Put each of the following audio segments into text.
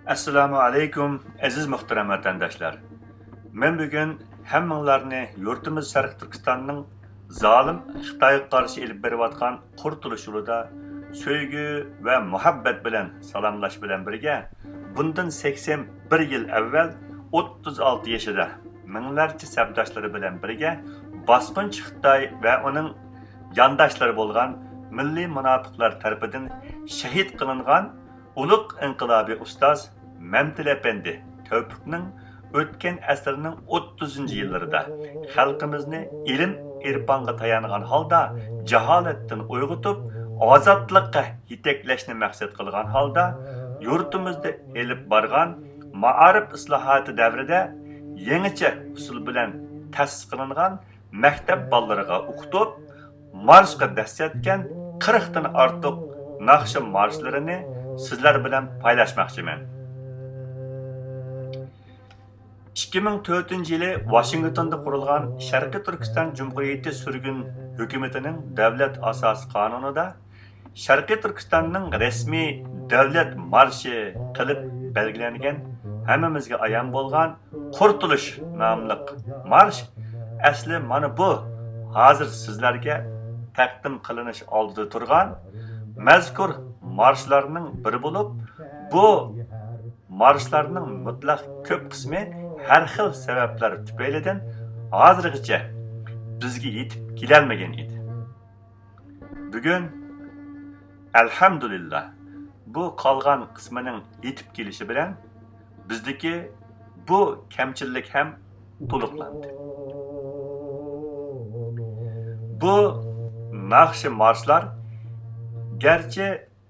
Assalomu alaykum aziz muhtaram vatandaşlar. Men bugun hammanglarni yurtimiz Sharq Turkistonning zolim Xitoyga qarshi elib berayotgan qurtulush yo'lida sevgi va muhabbat bilan salomlash bilan birga bundan 81 yil avval 36 yoshida minglarcha sabdoshlari bilan birga bosqinchi Xitoy va uning yondoshlari bo'lgan milliy munofiqlar tarafidan shahid qilingan ulug' inqilobiy ustoz Mamtil Efendi Tevfikning o'tgan asrning 30-yillarida xalqimizni ilm irfonga tayangan holda jaholatdan uyg'otib, ozodlikqa yetaklashni maqsad qilgan holda yurtimizda elib borgan ma'arif islohoti davrida yangicha usul bilan ta'sis qilingan maktab bolalariga o'qitib, marshga dashatgan 40 dan ortiq naqshi marshlarini sizlar bilan paylaşmoqchiman. 2004-yili Washingtonda qurilgan Sharqiy Turkiston Cumhuriyeti sürgün hukumatining davlat asos qonunida Sharqiy Turkistonning rasmiy davlat marshi qilib belgilangan hammamizga ayon bo'lgan Qurtulush nomli marsh asli mana bu hozir sizlarga taqdim qilinish oldida turgan mazkur marshlarning biri bo'lib, bu marshlarning mutlaq ko'p qismi har xil sabablar tufaylidan hozirgacha bizga yetib kelolmagan edi. Bugun alhamdulillah bu qolgan qismining yetib kelishi bilan bizdagi bu kamchilik ham to'liqlandi. Bu naqshi marshlar garchi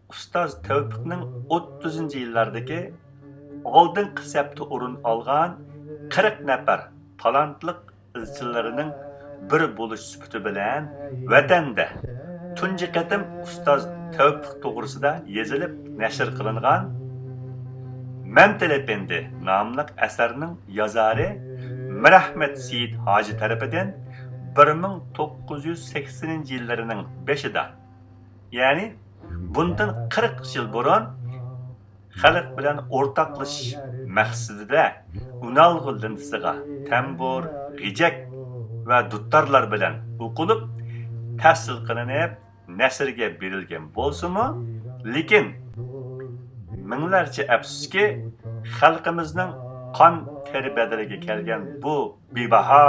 ustoz Tevfikning 30-yillardagi oldingi hisobda o'rin olgan 40 nafar talantli izchillarining biri bo'lish sifati bilan vatanda tunji qatim ustoz Tevfik to'g'risida yozilib nashr qilingan Mamtil Efendi nomli asarning yozari Mirahmat Seyid Hoji tarafidan 1980-yillarining 5'ida, ya'ni bundan 40 yil burun xalq bilan o'rtoqlashish maqsadida unalg'u linsiga tambur, g'ijak va duttarlar bilan o'qilib, tahsil qilinib, nasrga berilgan bo'lsa-mu, lekin minglarcha afsuski xalqimizning qon teri badaliga kelgan bu bebaho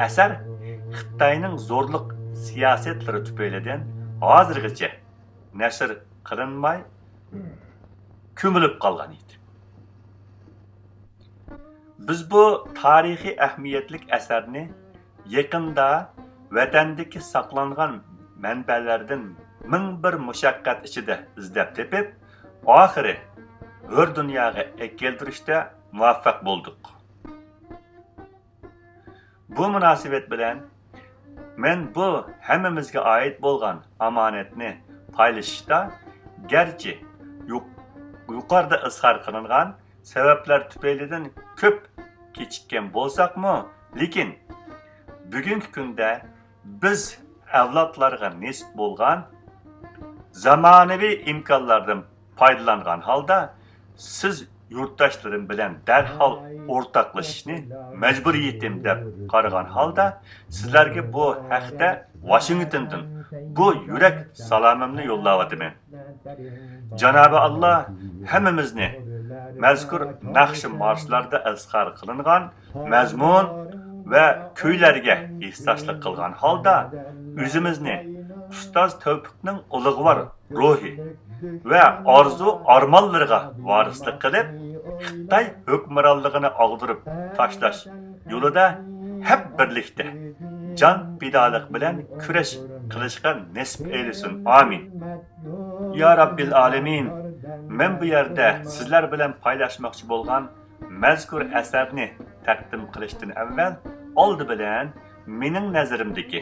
asar Xitoyning zo'rliq siyosatlari tufaylidan hozirgacha nashr qilinmay ko'milib qolgan edi. Biz bu tarixiy ahamiyatli asarni yaqinda vatandagi saqlangan manbalardan ming bir mushaqqat ichida izlab tepib, oxiri hur dunyoga keltirishda muvaffaq bo'ldik. Bu munosabat bilan men bu hammamizga oid bo'lgan omonatni paylaşishda garchi yuqorida izhor qilingan sabablar tufaylidan ko'p kechikkan bo'lsak-mu, lekin bugungi kunda biz avlodlarga nisb bo'lgan zamonaviy imkonlardan foydalangan holda siz yurtdoshlarim bilan darhol o'rtoqlashishni majburiyatim deb qaragan holda sizlarga bu haqda Washingtondan bu yurak salomimni yo'llayapman. Janobi Alloh hammamizni mazkur naqshi marshlarda izhor qilingan mazmun va kuylarga hissaslik qilgan holda o'zimizni ustoz Tevfikning ulug'vor ruhi va orzu armonlariga varislik qilib, Xitoy hukmronligini og'dirib tashlash yo'lida hep birlikda jon fidolik bilan kurash qilishga nasib eylesin. Amin. Ya Rabbil alamin. Men bu yerda sizlar bilan paylaşmoqchi bo'lgan mazkur asarni taqdim qilishdan avval oldi bilan mening nazarimdagi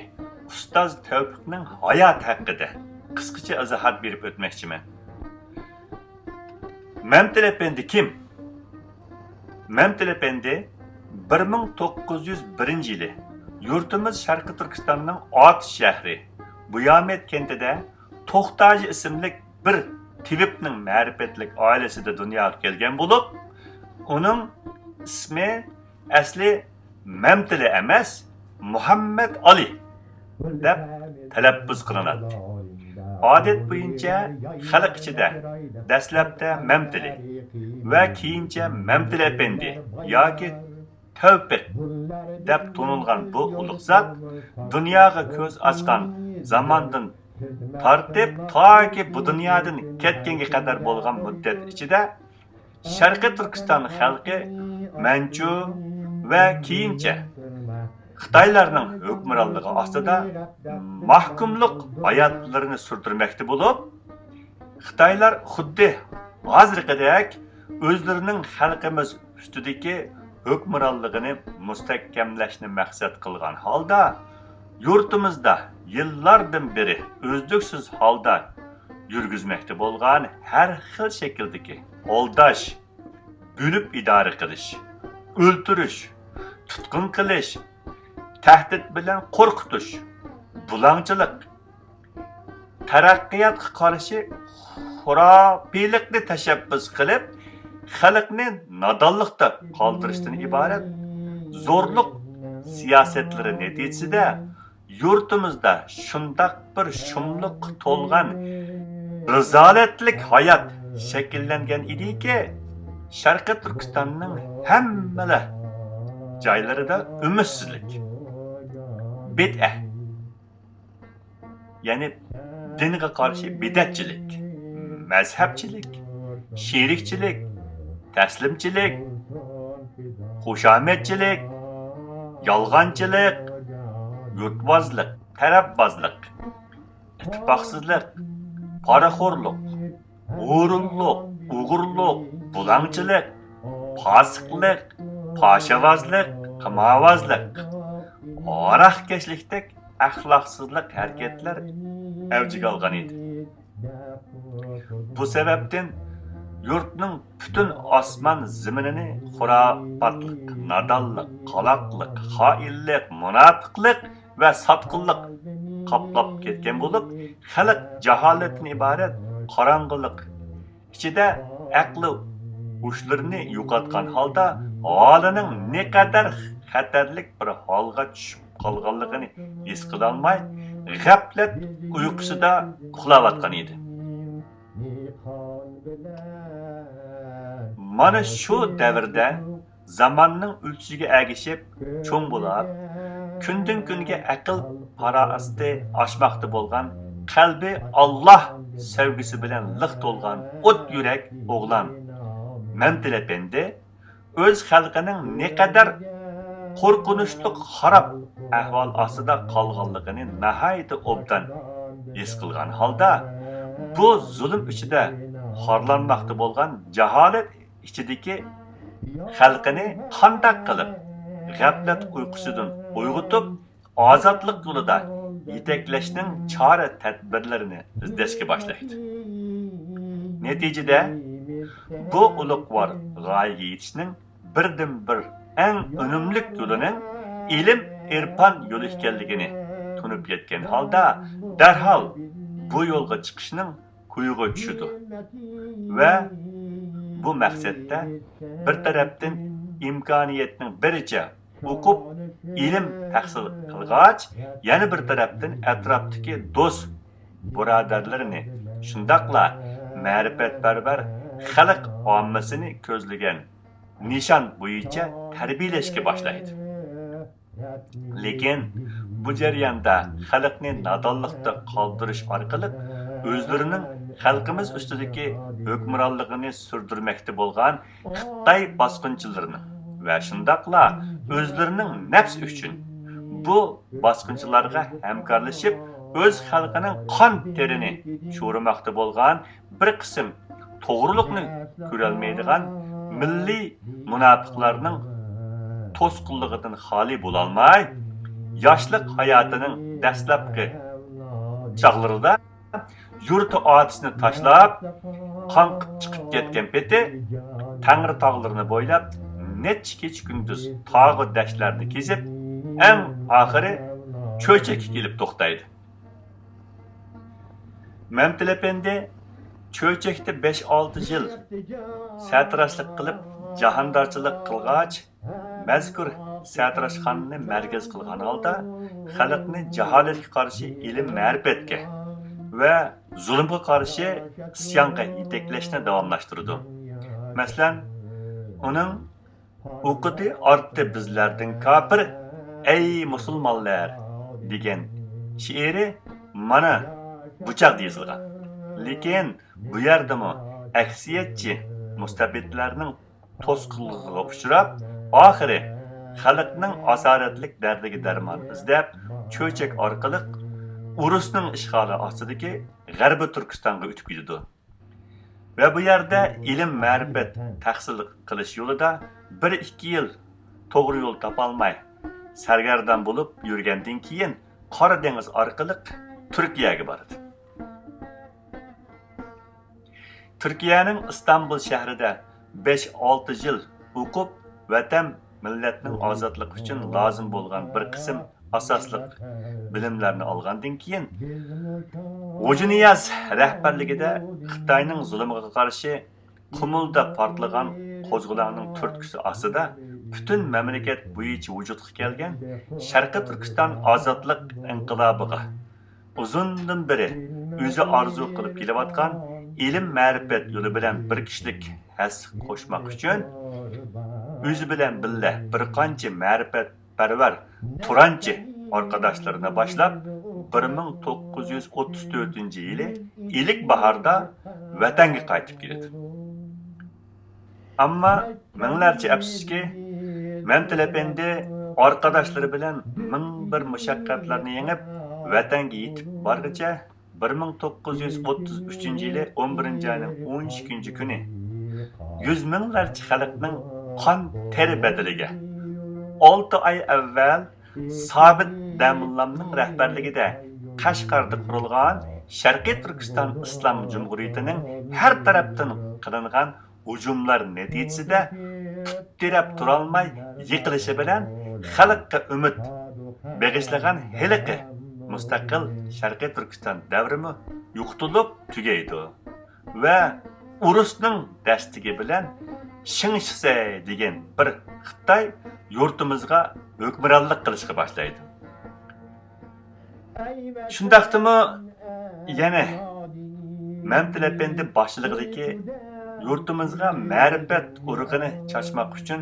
ustoz Tevfikning hayot haqida qisqacha izohat berib o'tmoqchiman. Mamtil Efendi kim? Mamtil Efendi 1901-yili yurtimiz Sharqiy Turkistonning Ot shahri Buyomet kentida To'xtaji ismli bir Tabibning ma'rifatlik oilasida dunyoga kelgan bo'lib, uning ismi asli Mamtili emas, Muhammad Ali deb talaffuz qilinadi. Odat bo'yicha xalq ichida dastlabda Mamtili va keyincha Mamtili Efendi yoki Tavfiq deb tanilgan bu ulug' zot dunyoga ko'z ochgan zamondan tartib toki bu dunyodan ketganga qadar bo'lgan muddat ichida Sharqiy Turkiston xalqi Manchu va keyincha Xitoylarning hukmronligi ostida mahkumlik hayotlarini sürdürmekte bo'lib, Xitoylar xuddi hozirgidek o'zlarining xalqimiz ustidagi hukmronligini mustahkamlashni maqsad qilgan holda, yurtimizda yillardan beri uzluksiz holda yurgizmekte bo'lgan har xil shakldagi oldash, bo'lib idora qilish, o'ltirish, tutqun qilish, tahdid bilan qo'rqitish, bulangchilik, taraqqiyotga qarshi xurofiylikni tashabbus qilib, xalqni nodonlikda qoldirishdan iborat zo'rliq siyosatlari natijasida yurtimizda shundoq bir shumliq to'lgan rizolatlik hayot shakllangan ediki, Sharqiy Turkistonning hamma joylarida umidsizlik, bid'a, ya'ni dinga qarshi bidatchilik, mazhabchilik, sherikchilik, taslimchilik, xushomadchilik, yolg'onchilik, yurtbozlik, tarafbozlik, ittifoqsizlik, poraxo'rlik, o'g'irlik, o'g'irlik, bulangchilik, fosiqlik, poshavozlik, qimorvozlik, aroqkashlikdek axloqsizlik harakatlar avjiga olgan edi. Bu sababdan yurtning butun osmon zaminini xurofotlik, nodonlik, qaloqlik, xoinlik, munofiqlik va sotqinlik qoplab ketgan bo'lib, xalq jaholatdan iborat qorong'ilik ichida aqli ushlarini yo'qotgan holda holining ne qadar xatarlik bir holga tushib qolganligini his qila olmay, g'aflat uyqusida uxlayotgan edi. Mana shu davrda zamonning ulchiga agishib, cho'ng bo'lib, kundan kunga aql parasti oshmoqda bo'lgan, qalbi Alloh sevgisi bilan liq to'lgan o't yurak o'g'lan Mamtili Efendi o'z xalqining ne qadar qo'rqinchli xarob ahvol ostida qolganligini nihoyatda obdan his qilgan holda, bu zulm ichida xorlanmoqda bo'lgan jaholat ichidagi xalqini qanday qilib g'aflat uyqusidan uyg'otib, ozodlik yo'lida yetaklashning chora tadbirlarini izlashga boshlaydi. Natijada bu ulug'vor g'oyaga yetishning birdan bir eng unumli yo'lining ilm irfon yo'li ekanligini tunib yetgan holda, darhol bu yo'lga chiqishning kuyuga tushdi va bu maqsadda bir tarafdan imkoniyatning biricha o'qib ilm tahsil qilgach, yana bir tarafdan atrofdagi do'st birodarlarini shundoqla ma'rifatparvar xalq ommasini ko'zlagan nishon bo'yicha tarbiyalashga boshlaydi. Lekin bu jarayonda xalqni nodonlikda qoldirish orqali o'zlarining xalqimiz ustidagi hukmronligini sürdürmekte bo'lgan Xitoy bosqinchilarini va shundoqla o'zlarining nafs uchun bu bosqinchilarga hamkorlashib, o'z xalqining qon terini sho'rimoqda bo'lgan bir qism to'g'rilikni ko'rolmaydigan milliy munofiqlarning to'sqinligidan xoli bo'lolmay, yoshlik hayotining dastlabki chog'larida yurti otisini tashlab, qonqib chiqib ketgan peti Tangri tog'larini bo'ylab necha kech kunduz tog'i dashtlarni kezib, eng oxiri cho'chakka kelib to'xtaydi. Mamtili Efendi cho'chakda 5-6 yil sartaroshlik qilib jahondorchilik qilg'ach, mazkur sartaroshxonani markaz qilgan holda xalqni jaholatga qarshi ilm ma'rifatga va zulmga qarshi isyonga yetaklashni davomlashtirdi. Masalan, uning o'qidi ortdi bizlardan kafir, ey musulmonlar degan she'ri mana bu chaqda yozilgan. Lekin bu yerdami aksiyatchi mustabidlarning to'sqinligiga uchrab, oxiri xalqning asoratlik dardiga darmon izlab, cho'chak orqali urushning ishg'oli ostidagi G'arbiy Turkistonga o'tib ketdi. Va bu yerda ilm ma'rifat tahsil qilish yo'lida 1-2 yil to'g'ri yo'l topolmay sargardon bo'lib yurgandan keyin Qora dengiz orqali Turkiyaga bordi. Turkiyaning Istanbul shahrida 5-6 yil o'qib, vatan millatning ozodligi uchun lozim bo'lgan bir qism asosli bilimlarni olgandan keyin G'ujniyaz rahbarligida Xitoyning zulmiga qarshi Qumulda portlagan qo'zg'olonning turtkusi ostida butun mamlakat bo'yicha vujudga kelgan Sharqiy Turkiston ozodlik inqilobiga uzundan beri o'zi orzu qilib kelayotgan ilm ma'rifat yo'li bilan bir kishilik has qo'shmoq uchun o'zi bilan birga bir qancha ma'rifat parvar turanchi arkadaşlarına başlap 1934 yılı ilik baharda vatanga qaytib keldi. Ammo minglarcha afsuski, Mamtil Efendi arkadaşları bilan ming bir mushaqqatlarni yengib vatanga yetib borguncha 1933 yılı 11 ayning 12 kuni 100 minglarcha xalqning qon teri bedeliga 6 ay avval Sabit Damullamning rahbarligida Qashqarda qurilgan Sharqiy Turkiston Islom Jumhuriyatining har tarafdan qilingan hujumlar natijasida tuttirab turolmay yiqilishi bilan xalqqa umid bag'ishlagan hiliqi mustaqil Sharqiy Turkiston davrimi yo'qotilib tugaydi va urushning dastigi bilan Shingshise degan bir Xitoy yurtimizga hukmronlik qilishga boshlaydi. Shundaqdimi yana Mamtil Efendi boshchiligidagi yurtimizga ma'rifat urug'ini chachmoq uchun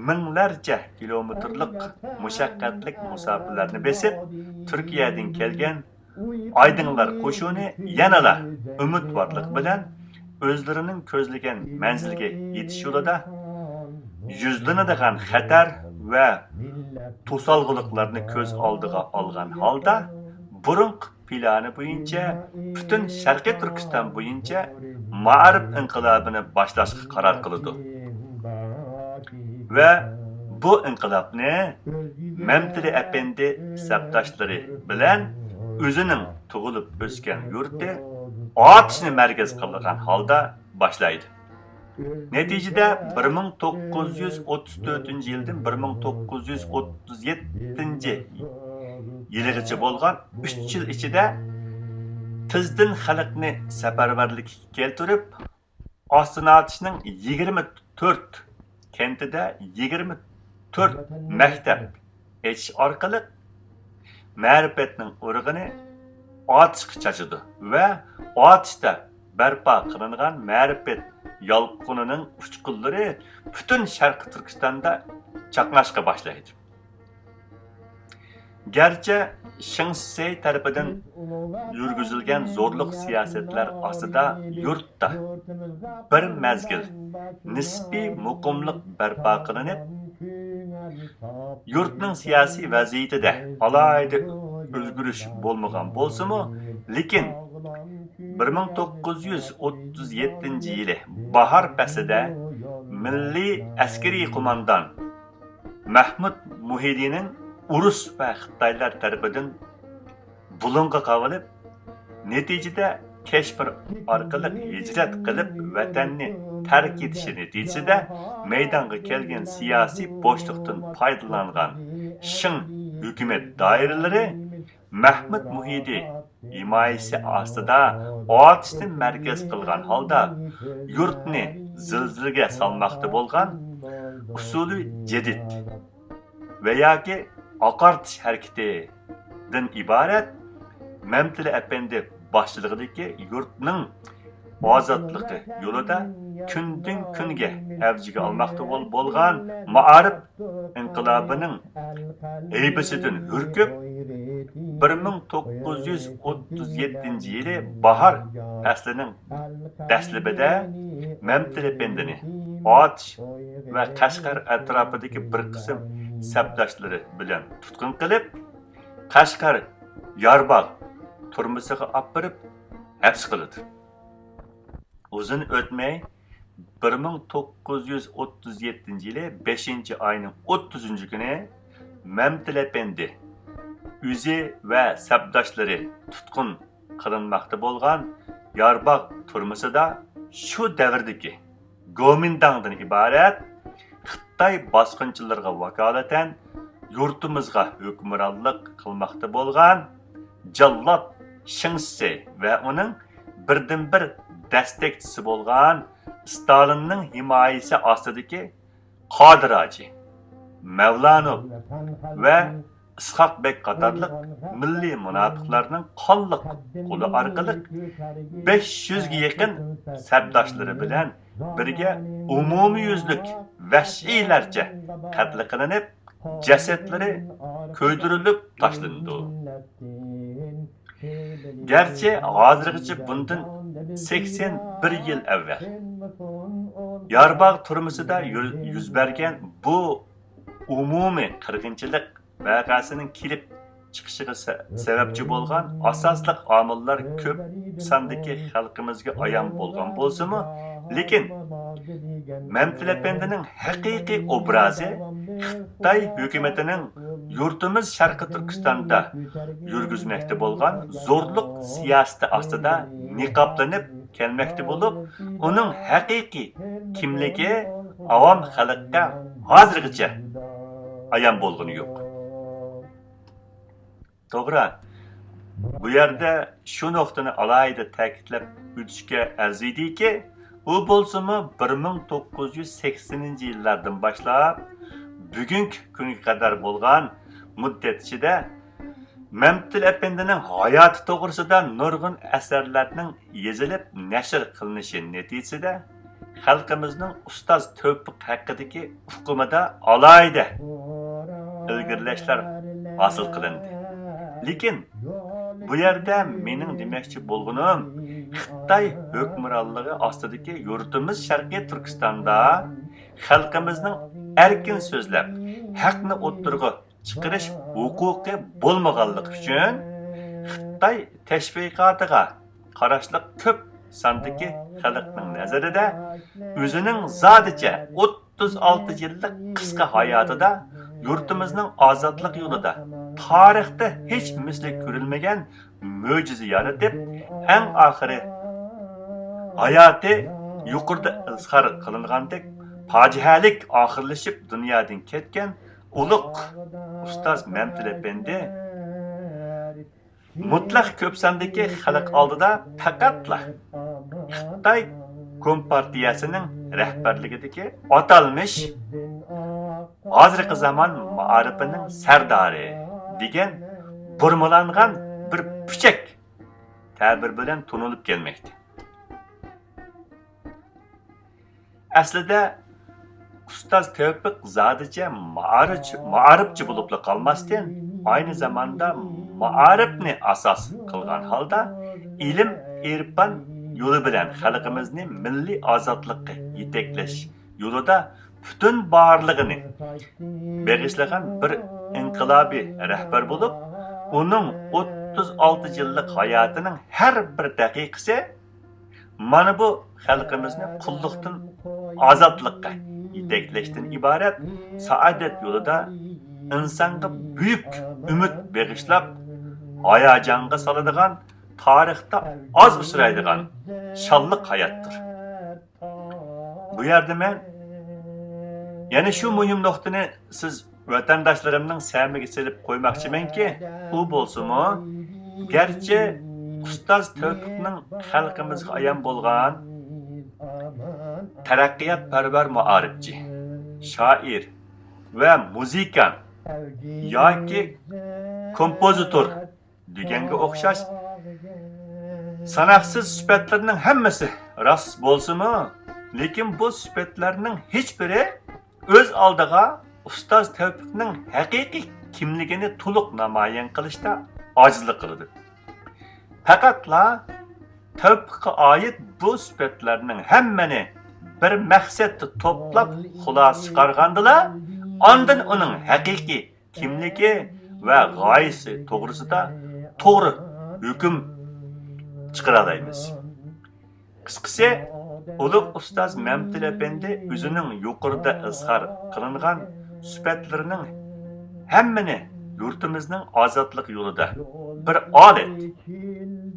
minglarcha kilometrlik mushaqqatlik musofirlarni besib Turkiyadan kelgan aydinlar qo'shuni yanala umidvorlik bilan o'zlarining ko'zlagan manzilga yetish yo'lida yuzlanadigan xatar va to'salg'iliqlarni ko'z oldiga olgan holda burunq plani bo'yicha butun Sharqiy Turkiston bo'yicha ma'rif inqilobini boshlashga qaror qildi. Va bu inqilobni Mamtil Efendi sabdoshlari bilan o'zining tug'ilib o'sgan yurti otishni markaz qilgan holda boshlaydi. Neticede 1934 yıldan 1937 yılgacha bo'lgan 3 yil ichida tizdan xalqni safarbarlik keltirib, ostini atishning 24 kentida 24 maktab etish orqali ma'rifatning urug'ini otishga chachidi va otishda barpo qilingan ma'rifat yalqinining uchqunlari butun Sharqiy Turkistonda chaqnashga boshlaydi. Garchi Shingshise tarafidan yurgizilgan zo'rliq siyosatlar ostida yurtda bir mazgil nisbiy muqimlik barpo qilinib, yurtning siyosiy vaziyatida alohida o'zgarish bo'lmagan bo'lsa-mu, lekin 1937 yılı bahar faslida Milliy askariy qo'mondon Mahmud Muhiddinning urush va Xitoylar tarafidan bulunga qavilib, neticede Keşmir orqali hijrat qilib vatanni tark etishi natijasida maydonga kelgan siyosiy bo'shliqdan foydalangan Shing hukumat doiralari Mahmud Muhiddin himoyasi ostida otishni markaz qilgan holda yurtni zilzilaga solmoqda bo'lgan usuli jadid va yoki oqartish harakatidan iborat Mamtili Efendi boshchiligidagi yurtning ozodligi yo'lida kundan kunga avjiga olmoqda bo'lgan ma'arif inqilobining aybisidan hurkib 1937 yili bahor faslining dastlabida Mamtili Efendini otish va Qashqar atrofidagi bir qism sabdoshlari bilan tutqun qilib, Qashqar Yorbog' turmisiga olib borib haps qildi. Uzun o'tmay 1937 yili 5-oyning 30-kuni Mamtili Efendi o'zi va sabdoshlari tutqun qilinmoqda bo'lgan Yorbog' turmisida shu davrdagi Gomindangdan iborat Xitoy bosqinchilariga vakolatan yurtimizga hukmronlik qilmoqda bo'lgan Jallod Shingsi va uning birdan-bir destekçisi bo'lgan Stalinning himoyasi ostidagi Qodiraji, Mavlanov va Ishoqbek qatorliq milliy munofiqlarning qonliq qo'li orqali 500 ga yaqin sabdoshlari bilan birga umumiyuzlik vahshiylarcha qatl qilinib, jasadlari ko'ydirilib tashlandi. Gerçi hozirgacha bundan 81 yil avval Yorbog' turmisida yuz bergan bu umumiy qirg'inchilik voqeasining kelib chiqishiga sababchi bo'lgan asosli omillar ko'p sondagi xalqimizga ayon bo'lgan bo'lsa-mu, lekin Mamtili Efendining haqiqiy obrazi Xitoy hukumatining yurtimiz Sharqi Turkistonda yurgizmoqda bo'lgan zo'rliq siyosati ostida niqoblanib kelmoqda bo'lib, uning haqiqiy kimligi avom xalqqa hozirgacha ayon bo'lgani yo'q. To'g'ri. Bu yerda shu nuqtani alohida ta'kidlab o'tishga arziydiki, u bo'lsa-mu 1980-yillardan boshlab bugungi kunga qadar bo'lgan muddat ichida Mamtili Efendining hayoti to'g'risida nurg'un asarlarning yozilib nashr qilinishi natijasida xalqimizning ustoz Tevfik haqidagi hukmida alohida ilgirlashlar hosil qilindi. Lekin bu yerda mening demoqchi bo'lganim Xitoy hukmronligi ostidagi yurtimiz Sharqiy Turkistonda xalqimizning erkin so'zlab haqni o'ttirg'i chiqarish huquqi bo'lmaganligi uchun Xitoy tashviqotiga qarashli ko'p sondagi xalqning nazarida o'zining zodicha 36 yillik qisqa hayotida yurtimizning ozodlik yo'lida tarixda hech misli ko'rilmagan mo'jiza yaratib, eng oxiri hayoti yuqorida izhor qilingandek fojialik oxirlashib dunyodan ketgan ulug' ustoz Mamtili Efendi mutlaq ko'p sondagi xalq oldida faqatla Xitoy Kompartiyasining rahbarligidagi atalmish hozirgi zamon ma'arifining sardori degan burmalangan bir puchak ta'bir bilan tunilib kelmoqda. Aslida ustoz Tevfik zodicha ma'arifchi bo'lib qolmasdan, ayni zamanda ma'arifni asos qilgan holda ilm irfon yo'li bilan xalqimizni milliy ozodlikka yetaklash yo'lida butun borlig'ini bag'ishlagan bir inqilobiy rahbar bo'lib, uning 36 yillik hayotining har bir daqiqasi mana bu xalqimizni qulluqdan ozodlikka yetaklashdan iborat saodat yo'lida insonga buyuk umid bag'ishlab hayajonga soladigan, tarixda oz uchraydigan shalliq hayotdir. Bu yerda men yana shu muhim nuqtani siz vatandoshlarimning samiga silib qo'ymoqchimanki, u bo'lsa-mu, garchi Ustoz Tevfikning xalqimizga ayon bo'lgan taraqqiyotparvar muarifchi, shoir va muzikant yoki kompozitor deganga o'xshash sanoqsiz sifatlarning hammasi rost bo'lsa-mu, lekin bu sifatlarning hech biri o'z oldiga ustoz Tevfikning haqiqiy kimligini to'liq namoyon qilishda ojizlik qiladi. Faqatla Tevfikga oid bu sifatlarning hammani bir maqsadda to'plab xulosa chiqargandilar, ondan uning haqiqiy kimligi va g'oyasi to'g'risida to'g'ri hukm chiqara olamiz. Qisqasi, ulug' ustoz Mamtil Efendi o'zining yuqorida izhor qilingan sifatlarining hammani yurtimizning ozodlik yo'lida bir odat,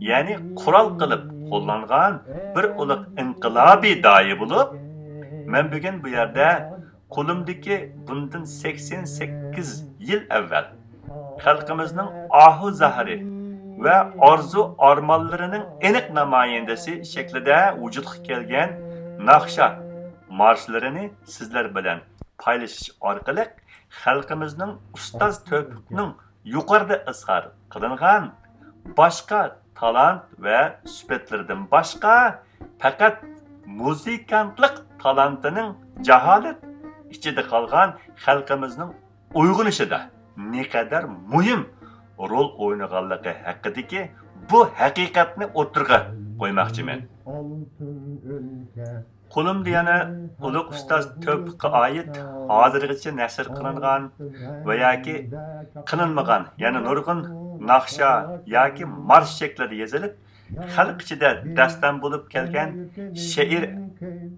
ya'ni qurol qilib qo'llangan bir ulug' inqilobiy doyi bo'lib, men bugun bu yerda qo'limdagi bundan 88 yil avval xalqimizning ohu zahri va orzu armonlarining aniq namoyandasi shaklida vujudga kelgan naqsha marshlarini sizlar bilan paylashish orqali xalqimizning ustoz Tevfikning yuqorida izhor qilingan boshqa talant va sifatlardan boshqa faqat muzikantlik talantining jaholat ichida qolgan xalqimizning uyg'unishida ne qadar muhim rol o'ynaganligi haqidagi bu haqiqatni o'tirg'a qo'ymoqchiman. Qo'limda yana ulug' ustoz Tevfikga oid hozirgacha nashr qilingan va yoki qilinmagan yana nurg'un naqsha yoki marsh shaklida yozilib, xalq ichida dastan bo'lib kelgan she'r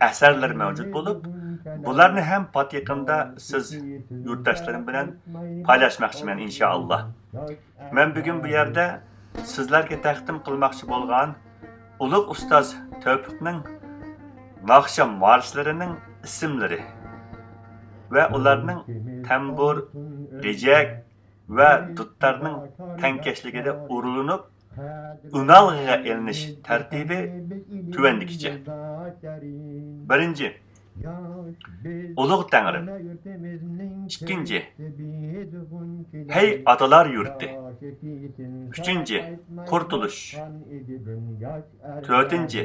asarlar mavjud bo'lib, bularni ham pat yaqinda siz yurtdoshlarim bilan paylaşmoqchiman inshaalloh. Men bugun bu yerda sizlarga taqdim qilmoqchi bo'lgan ulug' ustoz Tevfikning naqsha marshlarining ismlari va ularning tambur, g'ijak va dutlarning tankashligida urulinib unalg'iga elinish tartibi tuvandikicha. Birinchi, ulug' Tangrim. Ikkinchi, hey atalar yurti. Uchinchi, qurtulush. To'rtinchi,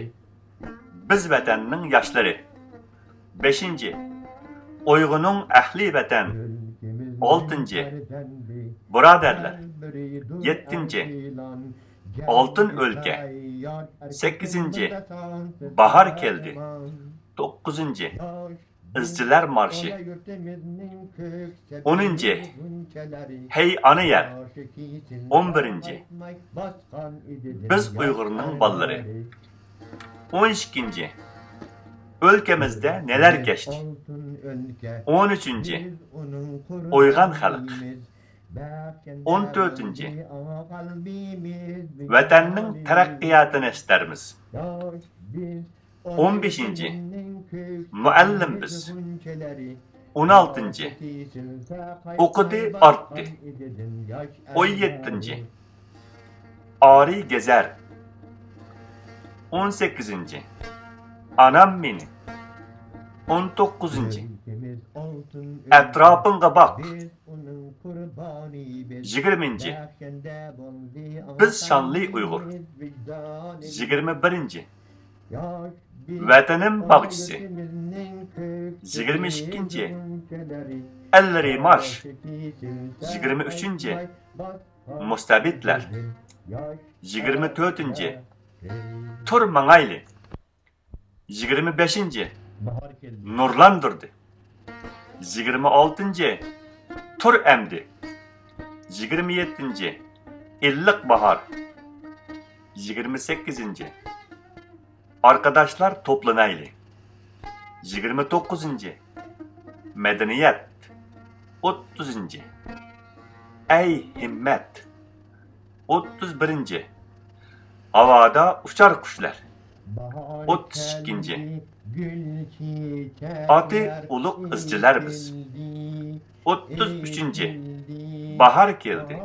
biz vatanning yoshlari. Beshinchi, uyg'unning ahli vatan. Oltinchi, birodarlar. Yettinchi, oltin o'lka. Sakkizinchi, bahor keldi. Dokuzuncu, izciler marşı. 10. Hey ana yer. 11. Biz Uygur'un balları. 12. Ülkemizde neler geçti? 13. Uygan halk. 14. Vatanning taraqqiyotini istermiz. 15. Muallim biz. 16. Okudu arttı. 17. Ari gezer. 18. Anam beni. 19. Etrafınga bak. 20. Biz şanlı Uygur. 21. Vatanım bakçısı. 22. Elleri marş. 23. Mustabitler. 24. Tur mangaylı. 25. Nurlandırdı. 26. Tur emdi. 27. İllik bahar. 28. Arkadaşlar toplanaylı. 29. Medeniyet. 30. Ey himmet. 31. Havada uçar kuşlar. 32. Adı uluk ızcılar biz. 33. Bahar geldi.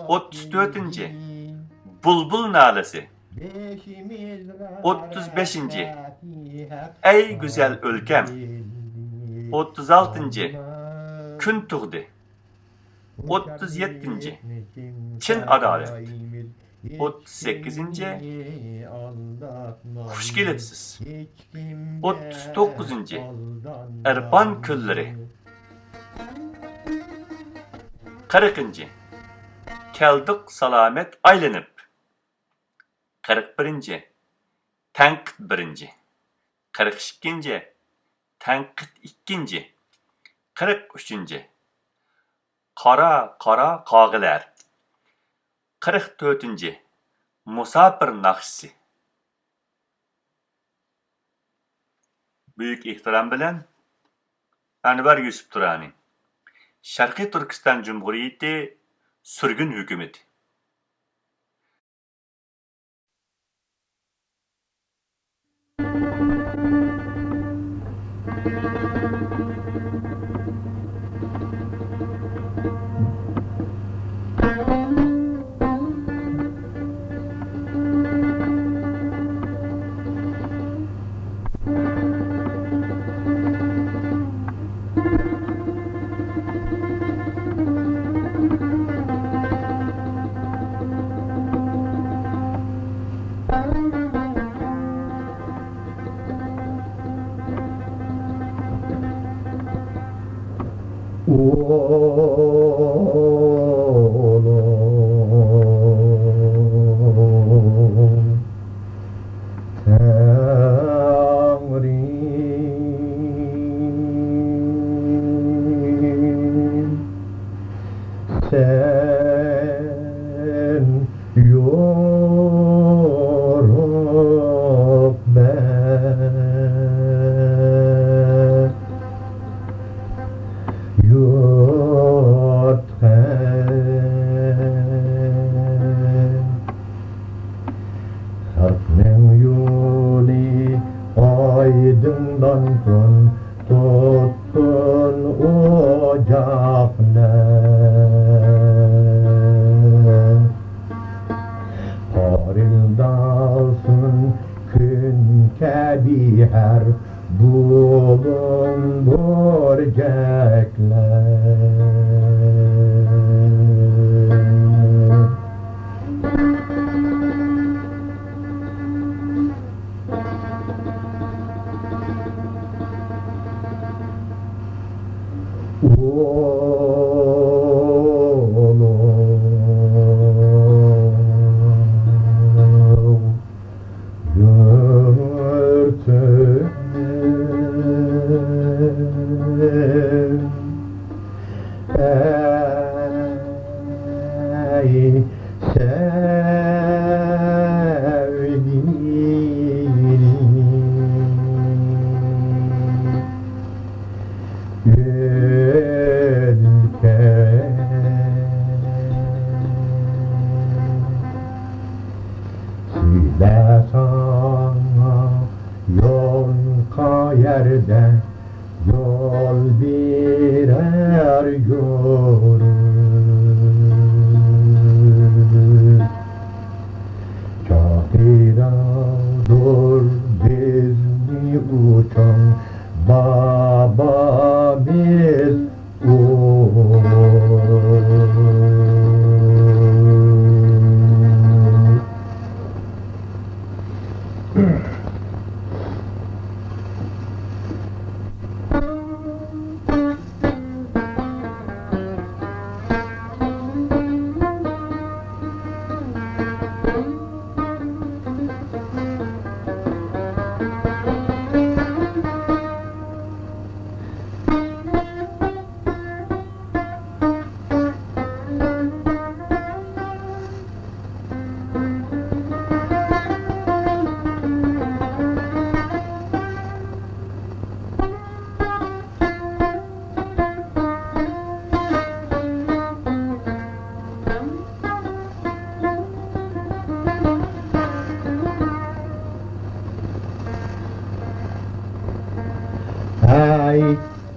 34. Bulbul nalesi. 35. Ey güzel ülkem. 36. Gün tuğdu. 37. Çin adalet. 38. Hoş gelipsiz. 39. Irpan külleri. 40. Keldik salamet aylanıp. 41. Tanqid 1. 42. Tanqid 2. 43. Qara qagılar. 44. Musafir naqşisi. Büyük ihtiram bilen Anvar Yusuf Turani. Şarkı Türkistan Cumhuriyeti sürgün hükümeti.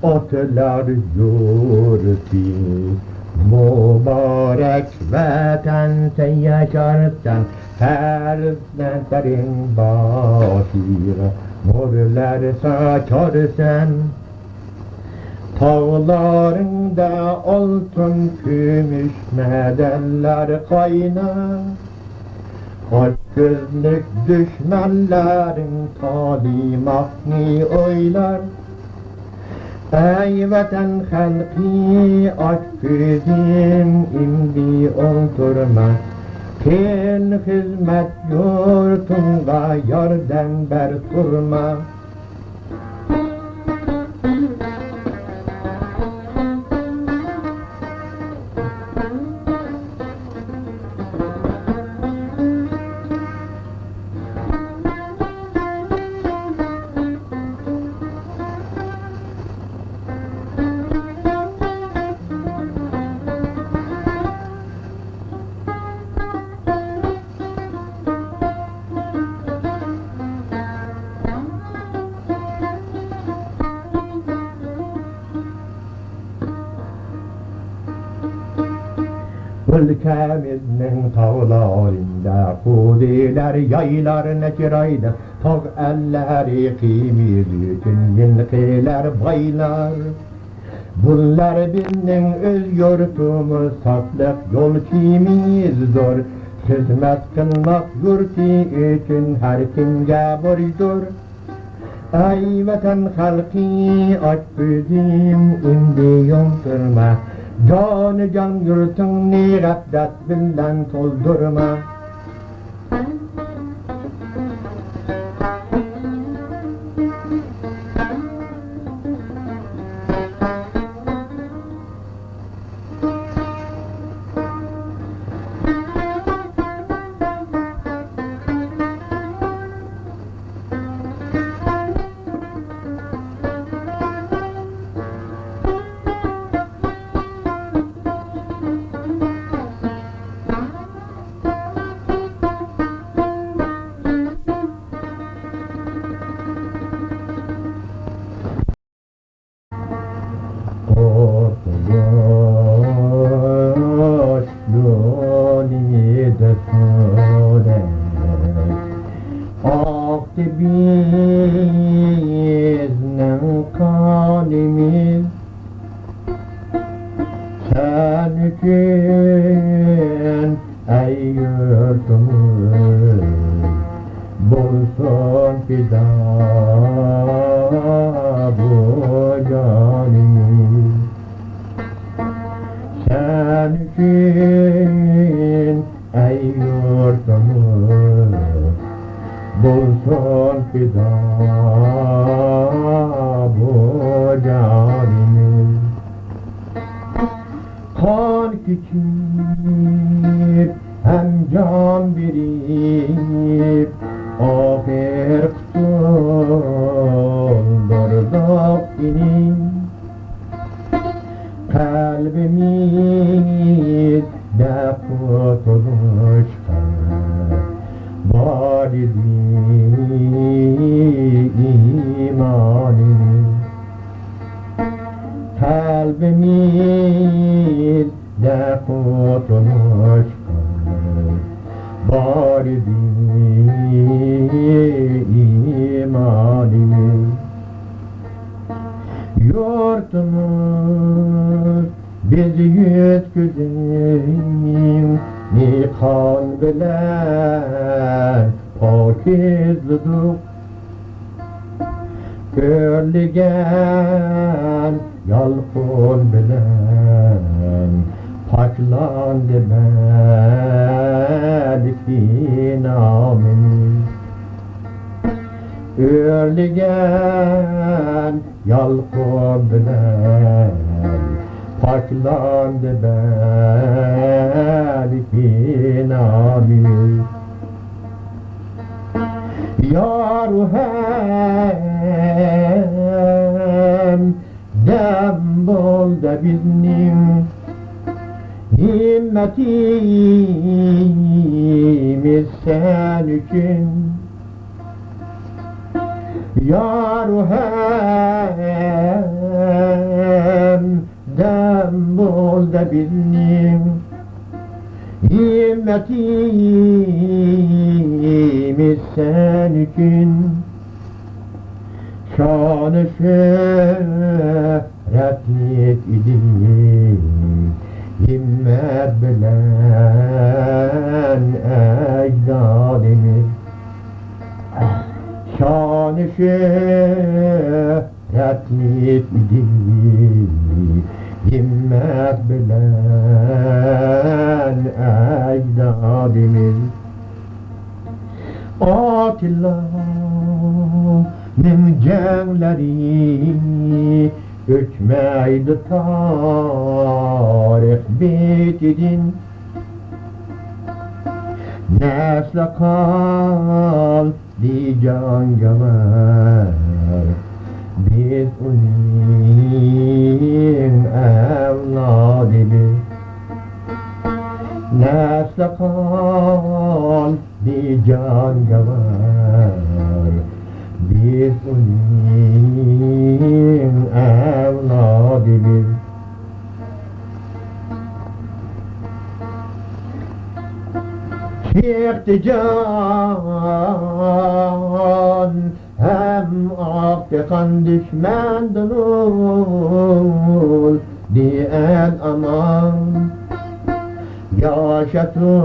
Otlar yurti Mübarek vatan sen yaşarsan her sentlerin başına nurlar saçarsan tağlarında altın gümüş medaller kaynar Aç gözlük düşmanların talimatını oylar Ey vatan halkı aç gözün indi oldurma Kel hizmet yurtunga yardan ber durma Ülkemizin tağlarında kudiler yaylar nekirayda Tağ elleri kimiz için yinkiler baylar Bunlar bizim öz yurtumuz saklık yol kimiz zor Hizmet kılmak yurti için her kimge borçtur Ey vatan halkı aç bizim indi yonturma Canı can yurtunu gaflet bilen toldurma Bizning kanimiz sen üçün ey yurtumuz bulsun fida bu canimiz sen üçün ey yurtumuz bulsun fida bu canimiz kan küçük hem can birip ahir kutuldurduk ini kalbimiz de kurtuluşka var idi imanimiz kalbimiz de kurtuluşka var idi imanimiz yurtumuz bizi yüz güzin nikan bilen pakizdik körligen yalkın bilen paklandı belki namimiz örligen yalkın bilen paklandı belki namimiz Yaru hem dem bol da bizim himmetimiz sen için Yaru hem dem bol da bolda bizning himmetimiz sen üçün. Şanı şöhretlik idim, himmet bilen ecdadimiz. Şanı şöhretlik idim, himmet bilen ecdadimiz. Atilla'nın cenleri göçmeydi tarih bitidin. Nesle kaldı cangalar, biz onun evladıyız. Nesle kaldı cangalar, biz onun evladıyız. Çıktı can hem aktı kan düşmenden ol diyen aman. Yaşasın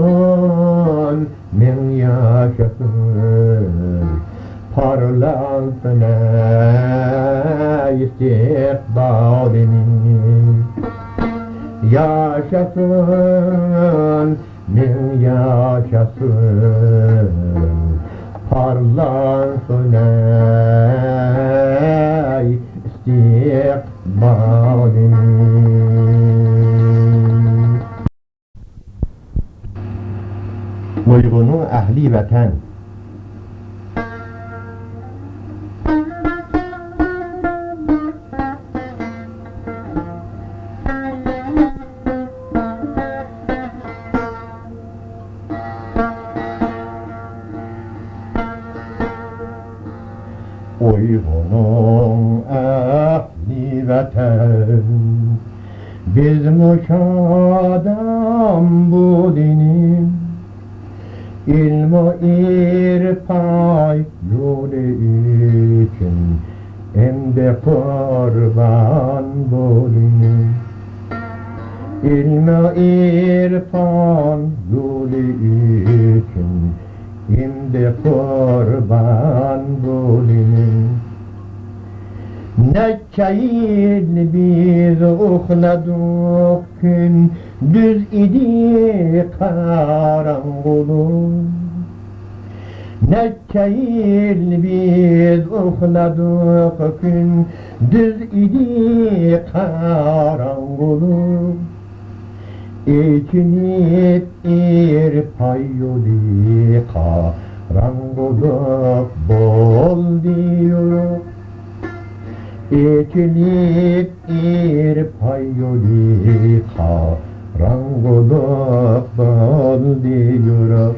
min yaşasın parlansın istikbalimiz. Yaşasın min yaşasın parlansın istikbalimiz. Uygunu ehli vatan. Uygunun ehli vatan, biz muşadam bu dinin. İlmu irfan yolu için emde kurban bulunur. İlmu irfan yolu için emde kurban bulunur. Neçe yıl biz okladık gün, düz idi karanlık. Neçe yıl biz okladık gün, düz idi karanlık. İçinip irpay yolu karanlık bol diyor. İçinip irpay yolu karanlık bol diyor.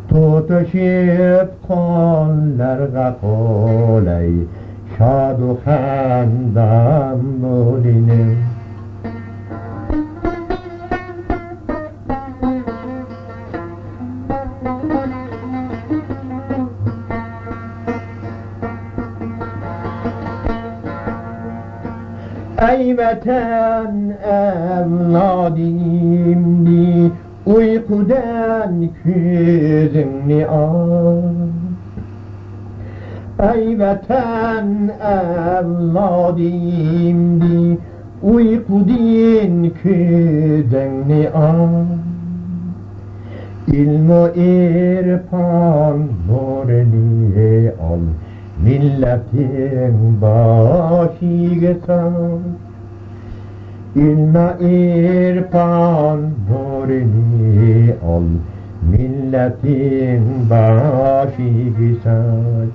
Tutuşup kollarga kolay şadu xandam bulunur. Ey vatan evladimdi, uykudan gözümni al. Ey vatan evladimdi, uykudan gözümni al. İlmu irfan nureni al, milletin başıga sal. İlmu irfan nureni al, milletin başıga sal.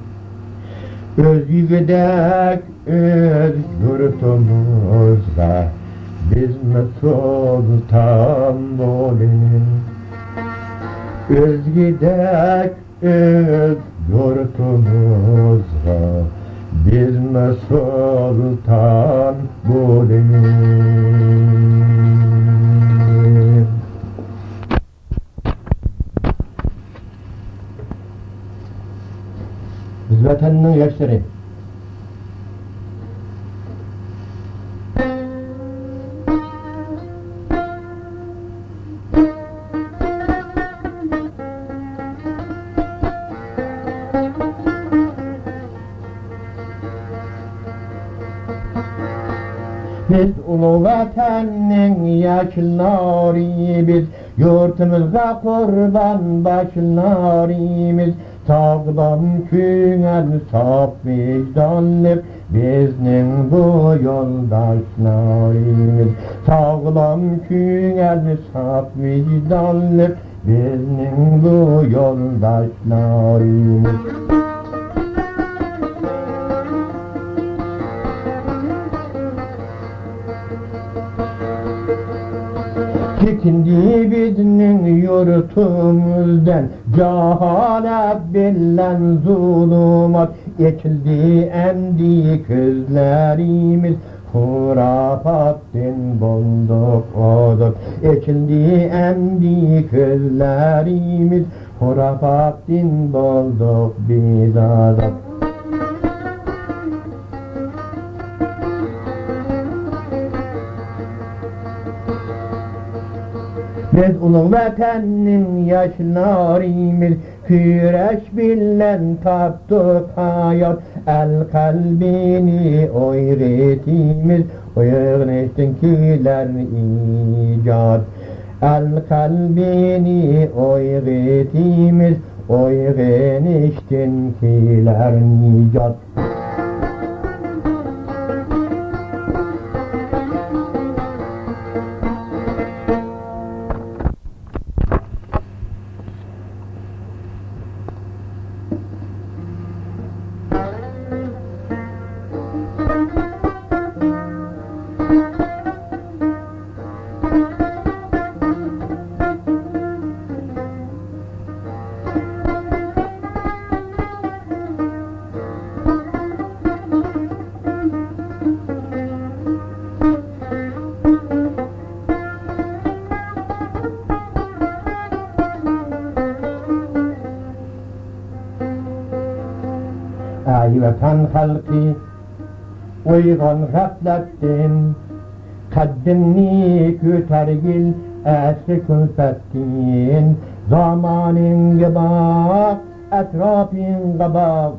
Özgüdek öz yurtumuzda biz mi sultan bulunur? Özgüdek öz yurtumuzda biz mi sultan bulunur? eseri. Biz ulu vatanın yaşlılarıyız, yurtumuzda kurban başlarıyız. Sağlam küngel saf vicdanlı bizning bu yoldaşlarımız. Sağlam küngel saf vicdanlı bizning bu yoldaşlarımız. Çekindi bizning yurtumuzdan cehalet bilen zulümat, ekildi endi közlerimiz, hurafattin bulduk olduk. Ekildi endi közlerimiz, hurafattin bulduk biz azap. Biz ulu vatanın yaşlarımız, küreş bilen taptık hayat. El kalbini öğretimiz, öğreniştin kiler icat. El kalbini öğretimiz, öğreniştin kiler icat. Ey vatan halkı, uygun gaflettin, kaddini kütergil esri külfettin. Zamanın bak, etrafın bak,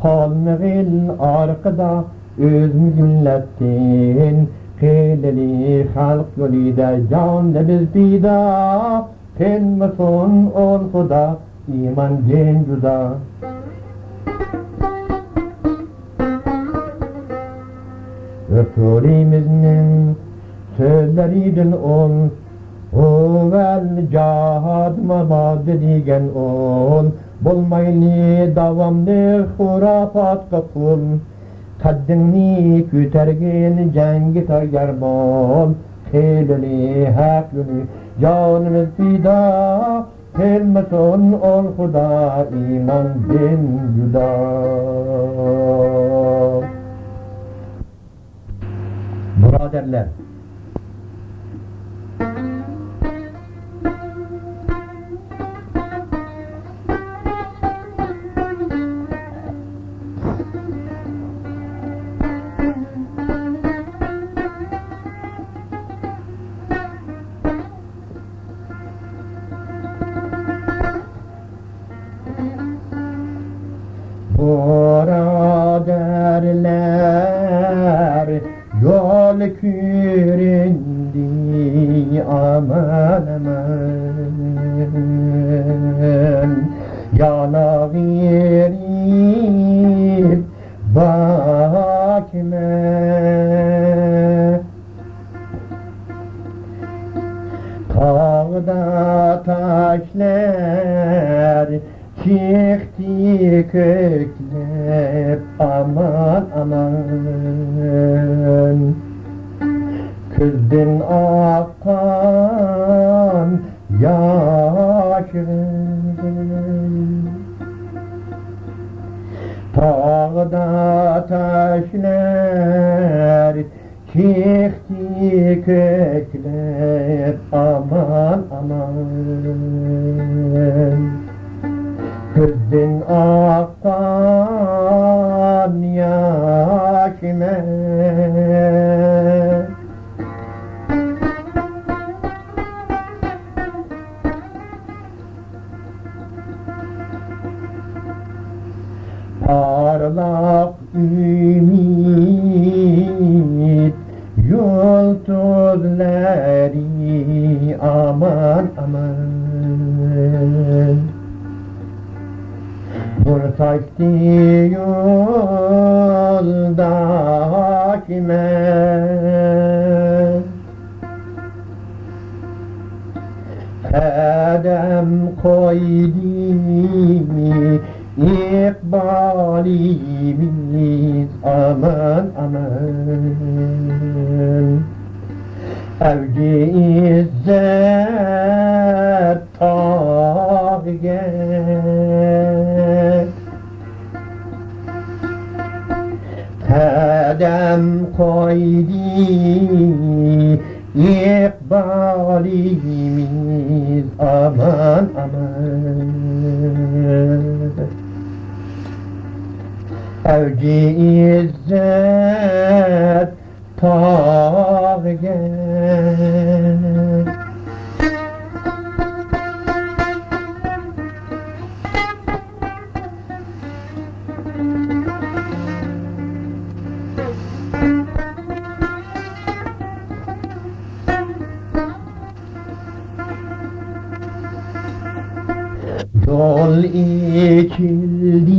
kolmağın arkada öz millettin. Kıylili halk yolida canlı biz fida, kılmasın ol Huda, iman din cüda. Resulümüzün sözleriydin ol, ovel cahad mabad digen ol. Bulmaylı davamlı hurafat kapul, kaddini kütergin cengi tayar bol. Kıylili hak yolu canımız fida, kılmasın ol Huda, iman din cüda. Buraderler, buraderler, yol küründi aman aman. Yana verip bakma, dağda taşlar çıktı köklep aman aman. Küzdün akan yaşın, dağda taşlar çıktı köklep aman aman. Küzdün akan Parlak ümit yıldızları aman aman Vursaçtı yoldakime Kadem koydu İkbalimiz aman aman Evci izzet tağget Kadem koydu İkbalimiz aman aman Evci izzet tağget Yol içildi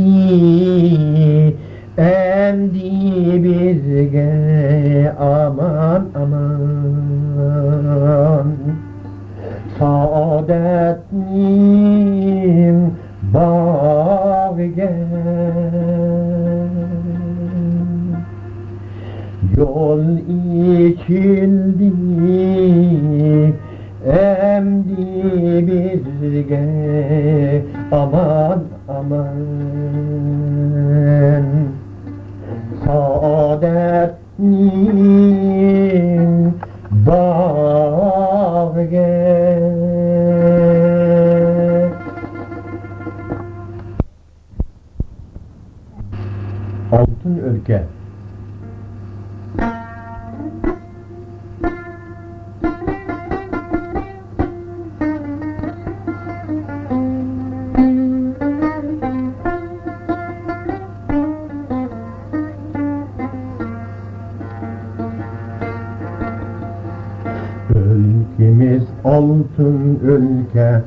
emdi bizge aman aman Saadetnim bağge Yol içildi emdi bizge aman aman Saadetnin bağge Altın Ülke Ülkemiz altın ülke,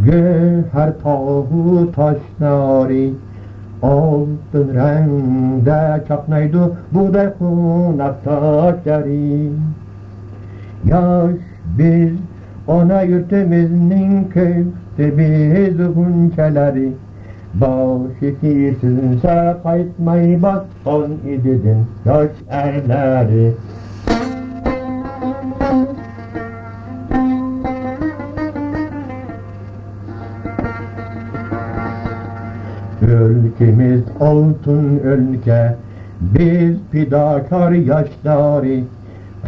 göher tağı taşları, altın rengde çapnaydı buğday kunak taşları. Yaş biz ona yurtumuzun köfte biz hunçeleri, başı kirsinse kayıtmayı baskan ididin yaş erleri. Ülkemiz altın ülke, biz fidakar yaşları,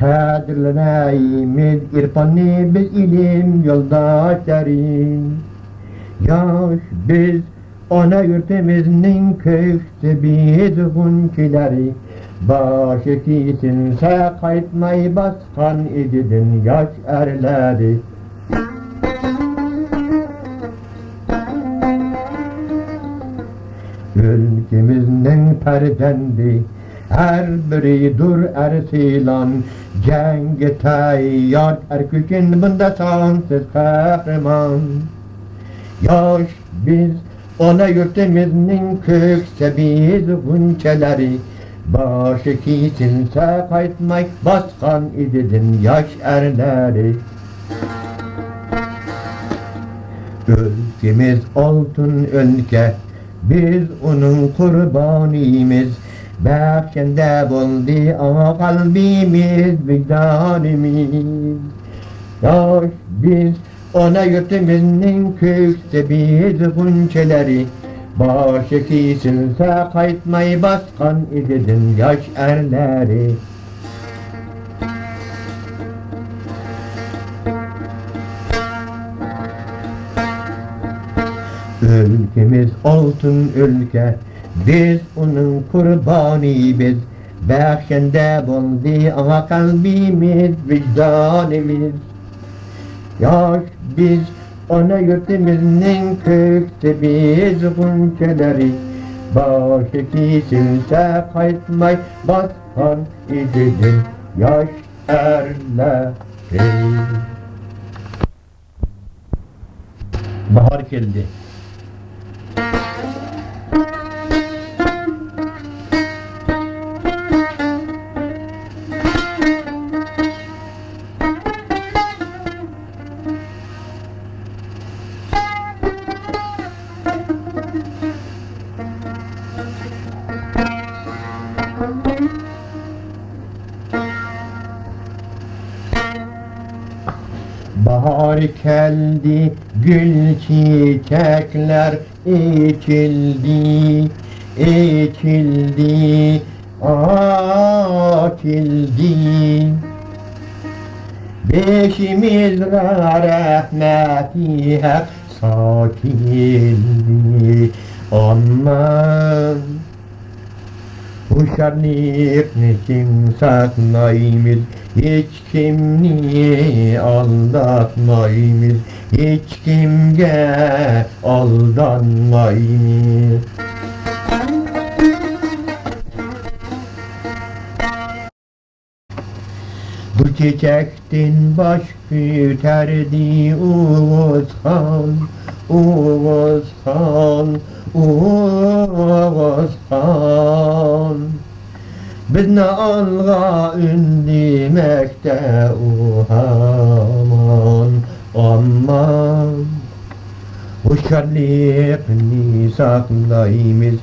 kadirleneyimiz irfanı biz ilim yoldaşları. Yaş biz ana yurtumuzun köşkü biz hunçileri, başı kisinse kayıtmayı baskan ididin yaş erleri. Ülkemizin perdendi, her biri dur ersilan, cengi teyyar erkükin bunda sansız kahraman. Yaş biz ona yurtumuzun kökse biz hunçeleri, başı kisinse kayıtmak baskan ididin yaş erleri. Ülkemiz altın ülke, biz onun kurbanıyız, bahçende buldu ama kalbimiz, vicdanimiz. Yaş biz ona yurtumuzun kökse biz hunçeleri, başı kisinse kayıtmayı baskan ididin yaş erleri. Ülkemiz altın ülke, biz onun kurbanıyız, Bəxşəndə buldu ama kalbimiz, vicdanimiz. Yaş biz ana yurtumuzun köktü biz gunçeleri. Başı kesilse kayıtmay baskan ididir yaş erleri. Bahar geldi. Bahar geldi, gül çiçekler ekildi, ekildi, açıldı. Beşimizde rahmeti hep sakildi. Aman uşarlıkını kim saklayımız, hiç kimni aldatmayımız, hiç kimge aldanmayımız. Bu çiçekten baş güterdi Oğuzhan, Oğuzhan, Oğuzhan. Biz ne alga ündimekte aman, aman. O şerlikni saklayımız,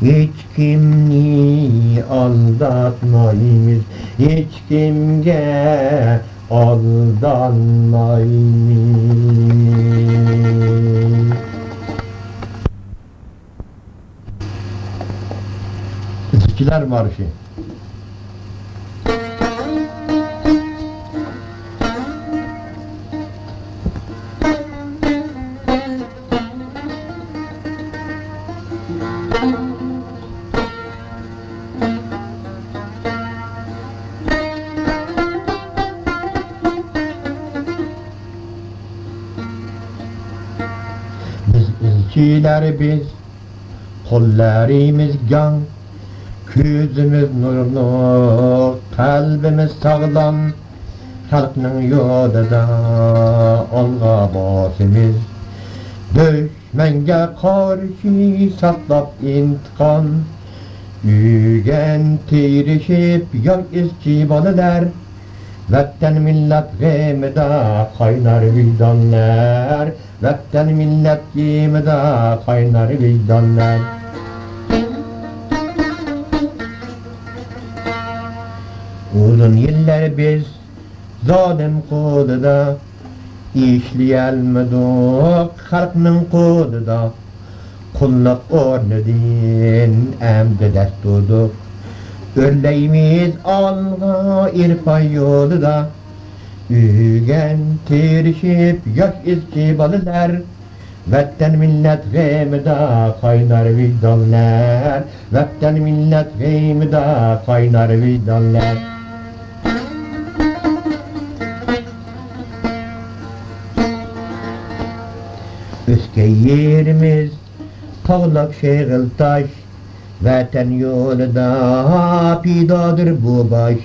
hiç kimni aldatmayımız, hiç kimge aldanmayımız. İzciler Marşı. Biz izciler biz, kollarımız gan, gözümüz nurlu, kalbimiz sağlam, halkның yolida alğa basımız. Düşmenge karşı saklap intikam, yügen tirişip yok izci balılar. Vatan millet gemide kaynar vicdanlar, vatan millet gemide kaynar vicdanlar. Uzun yıllar biz zalim kodida işleyelmedik halkның kodida. Kulluk ornudin emde dert durduk. Örleyimiz alga irfan yolida. Ügen tirişip yaş izci balılar. Vatan millet gemide kaynar vicdanlar, vatan millet gemide kaynar vicdanlar. Üske yerimiz tağlak şehir taş, vatan yolunda pidadır bu baş.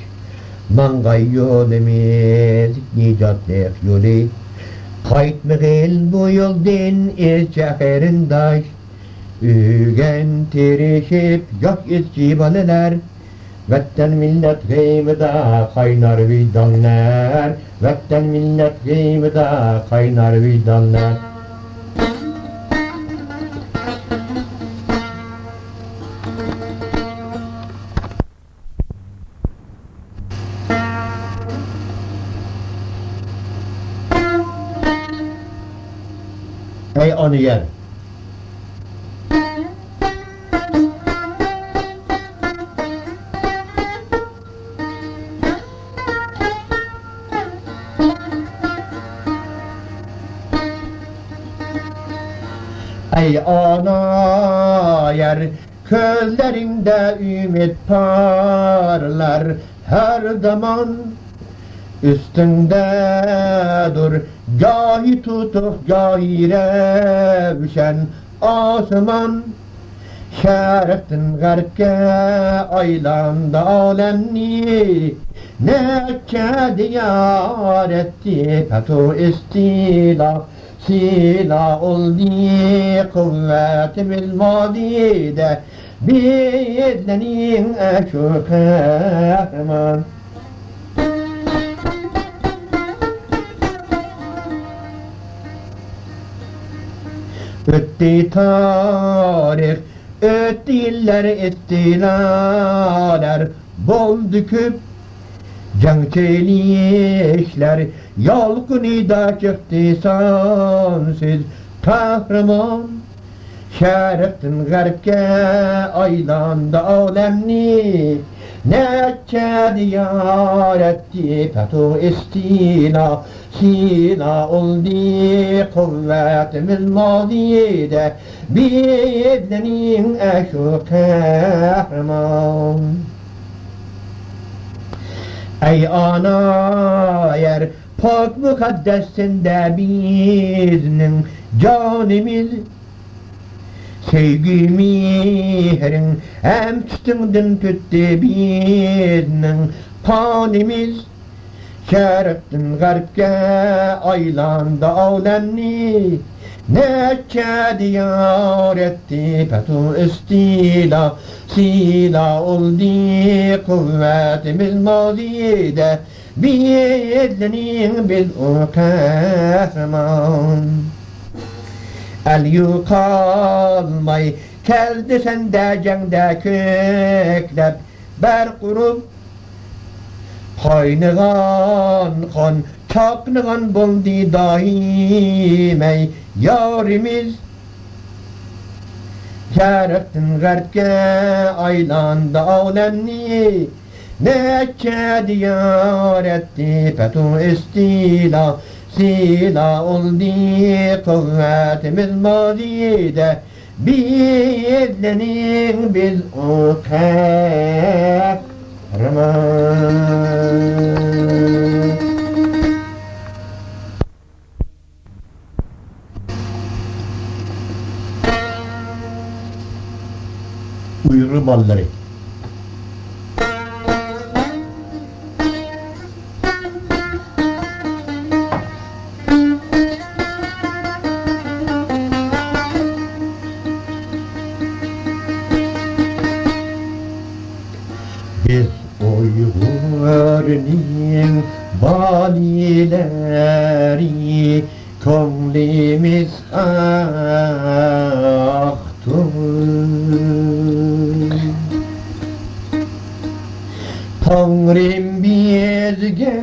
Mangay yolumuz nicatlık yolu, kaytmığıl bu yoldan ilçeherindaş. Ügen tirişip yok izci balılar, vatan millet gemide kaynar vicdanlar, vatan millet gemide kaynar vicdanlar. Ey anı yer! Ey ana yer! Gözlerinde ümit parlar her zaman. Üstünde dur, gahi tutup gahi revşen asman. Şereftin garipke aylandı alemni. Nekke diyar etti petu istila. Sila oldi kuvvetimiz madide. Bizlenin eşu kahraman. Ötti tarih, ötti iller istilalar, boldu küp Cengçelikler, yalkınıda çıktı sansız kahraman. Şereftin garipke aylandı alemni. Neçe diyar etti fetu istila. Sila oldu kuvvetimiz mazide. Bizlerin eşu kahraman. Ey ana yer pak mukaddesinde biznin canimiz. Sevgi mihrin hem tütündün tüttü biznin kanimiz. Şereftin garipke aylandı alemni. Neçe diyar etti fetu istila. Sila oldu kuvvetimiz mazide. Bizlerin bil o kahraman. El yukalmay keldi sende cengde köklep ber kurup. Kaynıgan kan çaknıgan boldi daimey yarimiz. Şereftin garipke aylandı alemni. Neçe diyar etti fetu istila. Sila oldu kuvvetimiz mazide. Bizlerin biz o kahraman. Uyru malları. Biz Uygur'un balileri, könlümüz aktır. Tanrım bizge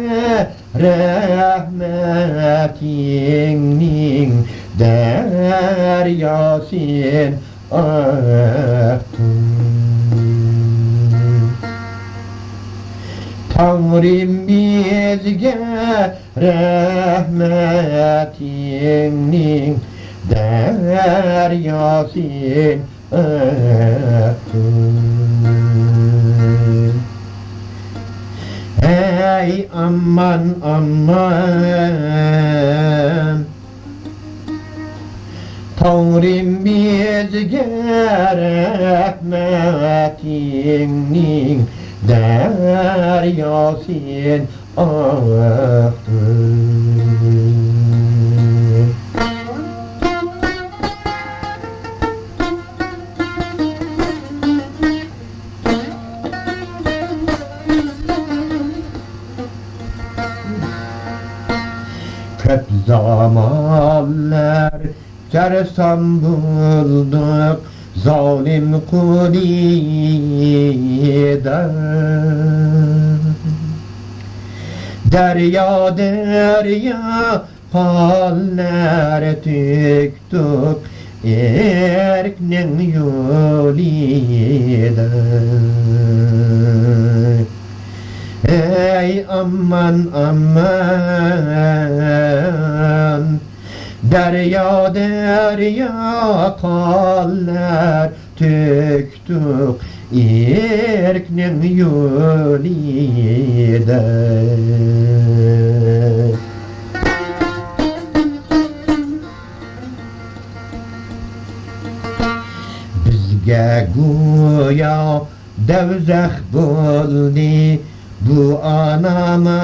rahmetinin deryasın aktır. Tanrım bizge rahmetinin deryasın aktır. Hey aman aman, Tanrım bizge rahmetinin deryasın aktır. Köp zamanlar çaresem bulduk zalim kulida. Derya derya haller tüktük erknin yolida. Ey aman aman, derya derya haller tüktük erknin yolida. Bizge goya devzeh buldi bu anamakan.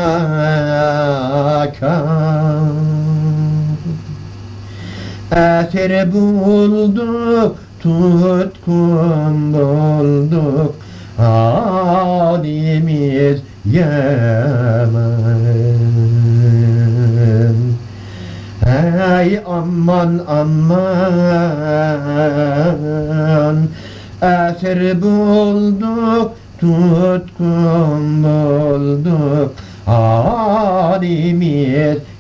Esir bulduk, tutkun bulduk, halimiz yaman. Hey aman aman, esir bulduk, tutkun bulduk, halimiz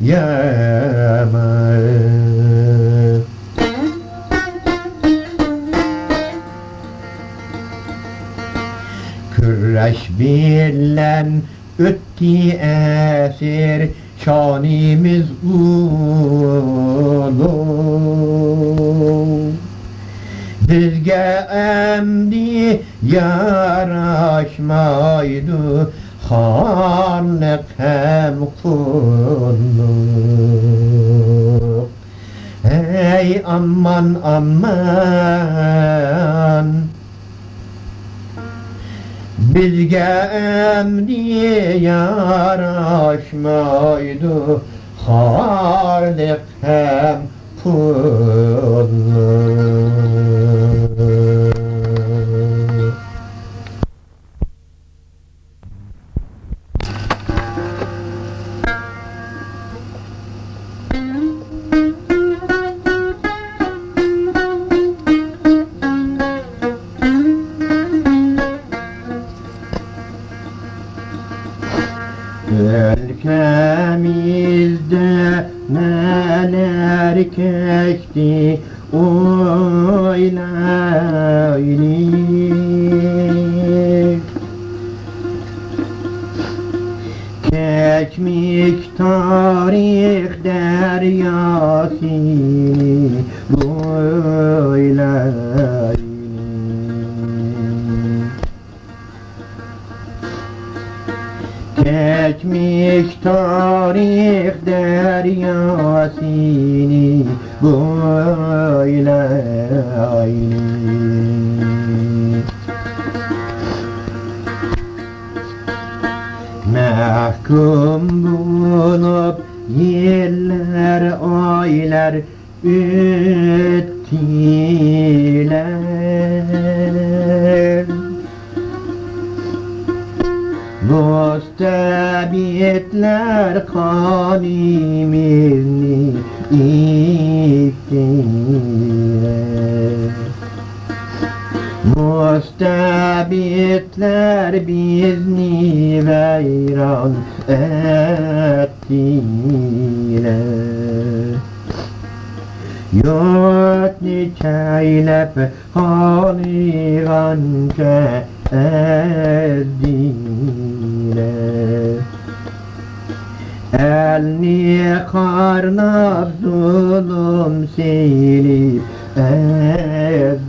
yaman. Küreş bilen ötti esir, şanimiz ulu. Bizge emdi yaraşmaydı, hanlık hem kulluk. Ey aman aman, bizge emdi yaraşmaydı, harlık hem kulluk. Ülkemizde neler keçti oylaylık. Geçmiş tarih deryasını boylaylık. Geçmiş tarih deryasını boylaylık. Mahkum bulup yıllar aylar öttiler. Mustabitler kanimizni iktiler. Mustabitler bizni veyran ettiler. Yurtni çeylep haliganca ezdiler. Elni karnap zulüm silip ezdiler.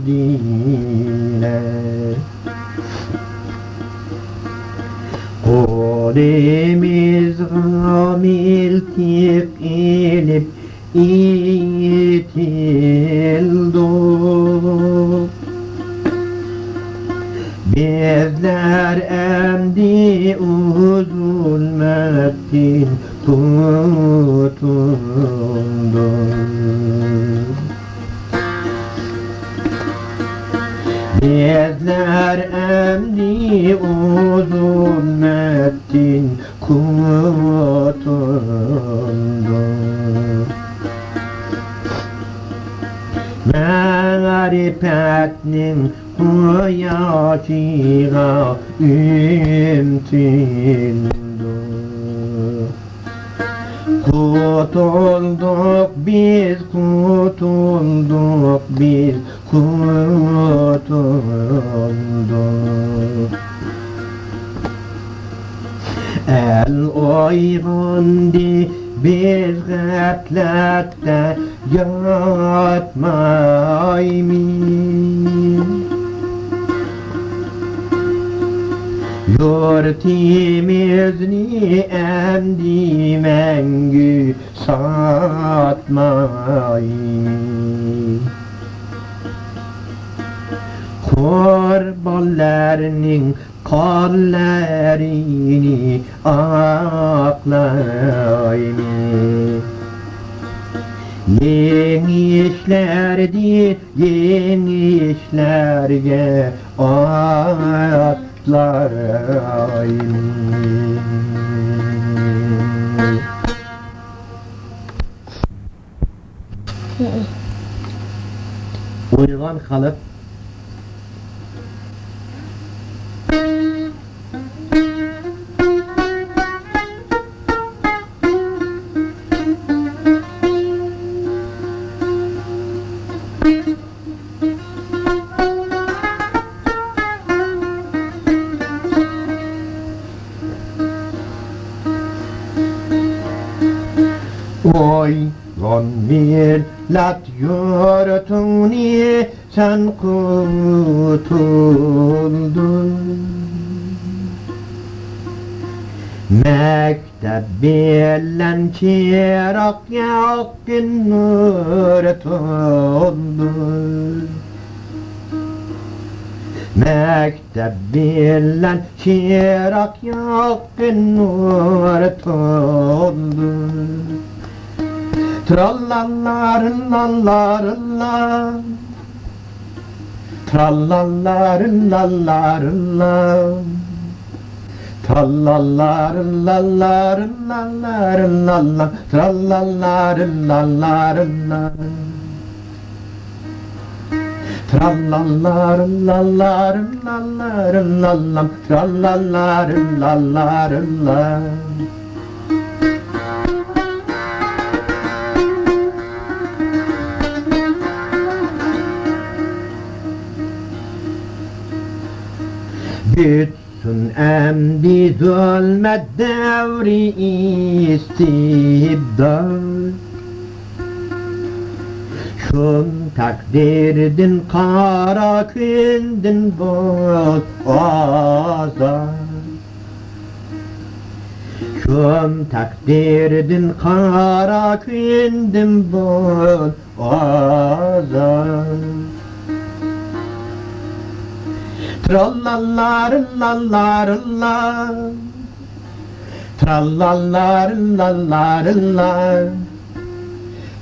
Kolimiz gamil tik ilip itildi. Bizler emdi zulmetin tutundu. Bizler emdi zulmetin tutundu. Marifetnin hayatına ümtündü. Kurtulduk biz, kurtulduk biz, kurtulduk. El oygandı biz gaflette yatmaymin. Yurtimizni emdi mengü satmayın. Kurbanlarının kallerini aklayın. Yeni işlerdi, yeni işlerge atlayın. Uygan kalıp oy lan millet yurtuni sen kurtuldun. Mektep bilen çırak yakın nur tuldun. Mektep bilen çırak yakın nur tuldun. Trallallarıllallarıllar, trallallarıllallarıllar, trallallarıllallarıllar, trallallarıllallarıllar, trallallarıllallarıllar, trallallarıllallarıllar. Bitsin emdi zulmet devri istibdad. Şun takdirdin kara kündün boz azad. Şun takdirdin kara kündün boz azad. Trallallarıllallarıllar, trallallarıllallarıllar,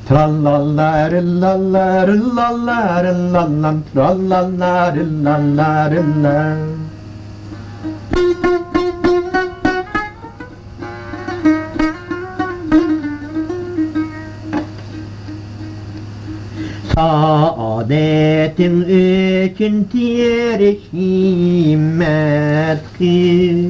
trallallarıllallarıllar, trallallarıllallarıllar. Saadetin için tiriş himmet kıl.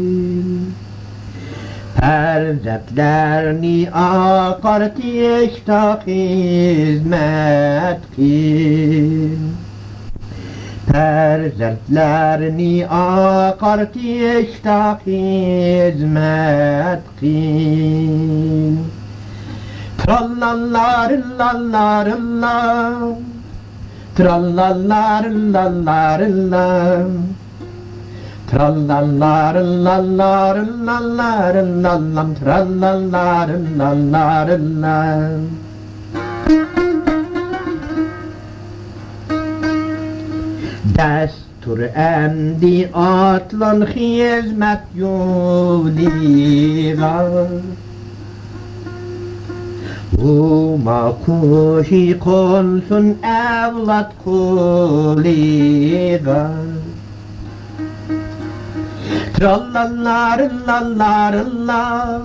Perzetlerini akar tişta hizmet kıl. Perzetlerini akar tişta hizmet kıl. Trallallarıllallarıllar, trallallarıllallarıllar, trallallarıllallarıllar, trallallarıllallarıllar. Destur emdi atlan hizmet yoluyla. Uma kuşi konsun evlat kuliga. Trallallarıllallarıllar,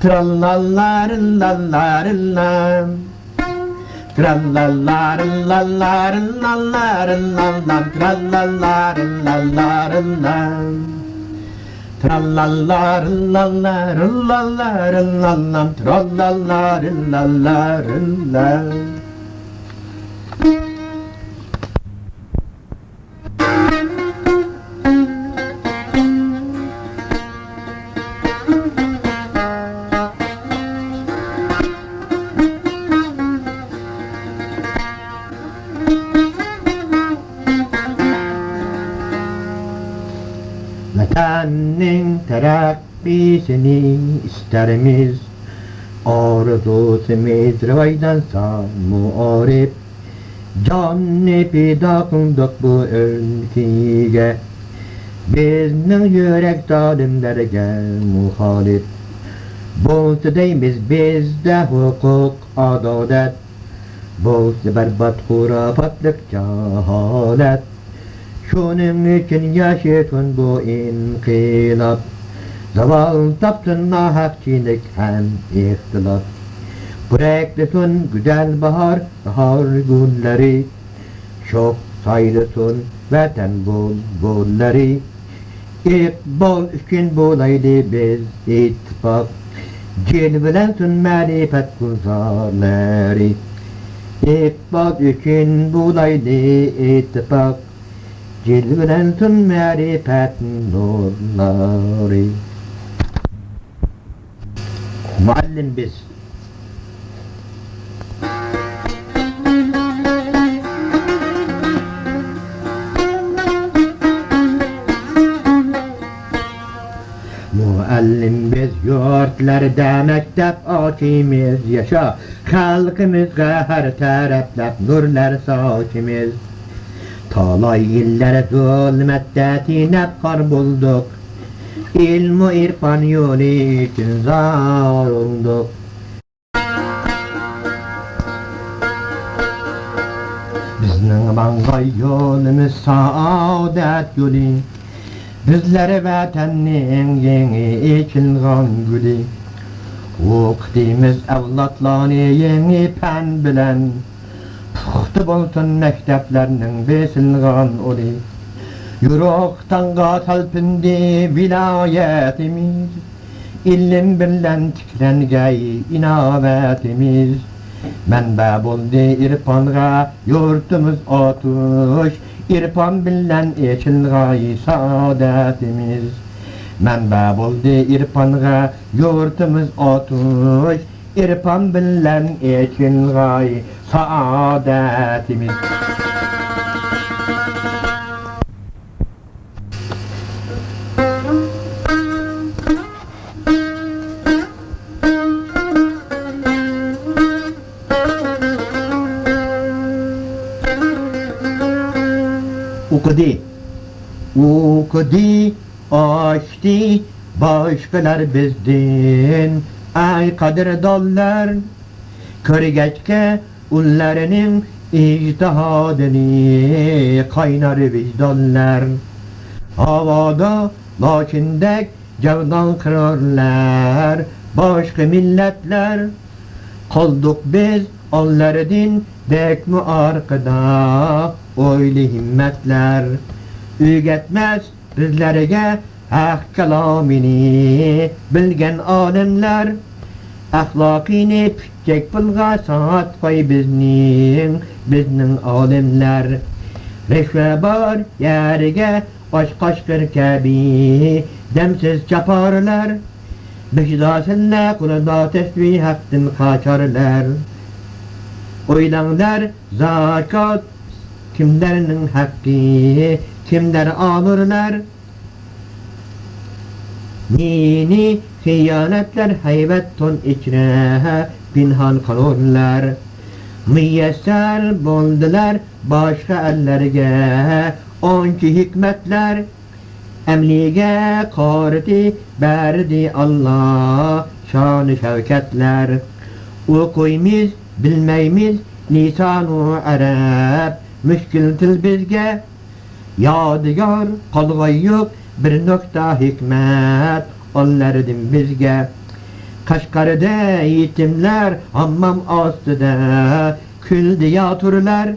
trallallarıllallarıllar, trallallarıllallarıllar, trallallarıllallarıllar. Trallallarıllallarıllar, trallallarıllallarıllar. terakkisini isterimiz. Arzusumuz rivaydansa muarif, canı fida kıldık bu ülkeye. Bizning yürek zalimlerge muhalif. Bo'lsa deymiz bizda hukuk adalet, bo'lsa berbat hurafotlik jaholat. Shuning uchun yashasin bu inqilab, zaval topsin nohaqchilik ham ixtilof. Bıraklasın güzel bahar günleri, çok sayılsın vatan bulgulları. İkbal için bulaydı biz ittifak, cilvelensin marifet gülzarları. İkbal için bulaydı ittifak, cilvelensin marifet nurları. Muallim biz. Muallim biz yurtlarda mektep açımız yaşa, halkımızga her taraflap nurlar saçımız. Talay iller zulmette tinep kar bulduk, ilmu irfan yolu için zar olduk. Bizning bangay yolumuz saadet yolu, bizlere vatanning yeni ekilgan gülü. O'qitimiz avlodlarni yeni pen bilen, puxta bolsun mekteplerning besilgan uli. Yuroqtanga talpindi vilayetimiz, ilim bilen tiklengay inovatimiz. Menba boldi irfanga yurtumuz otuş, irfan bilen ekilgay saadetimiz. Menba boldi irfanga yurtumuz otuş, irfan bilen ekilgay saadetimiz. Okudu, açtı, başkalar bizden, ay qadrdonlar. Ko'rgachga ularning ijtihadini qaynar vijdonlar. Havoda lochindek javdan qirorlar, boshqa millatlar. Qoldik biz onlardan dekmi orqada, o'yli himmatlar. Ügetmez bizlerge hak kelamini bilgen alimler. Ahlakini pitcek bulga saat pay bizning alimler. Reşve bar yerige baş kaşkır kebi demsiz çaparlar. Beşidasınla kulada tesbih haktin kaçarlar. Oylanlar zakat kimlerinin hakkı, kimler alırlar? Nini hıyanetler heybet ton içine pinhan kalırlar. Müyesser buldular başka ellerge onki hikmetler. Emlige karti berdi Allah şan-ı şevketler. Okuymiz bilmeymiz lisan-ı Arap müşkil til bizge. Yadigar qalğay yok bir nokta hikmet onlardan bizge. Kaşgarda yetimler hammam astıda küldü yatırlar.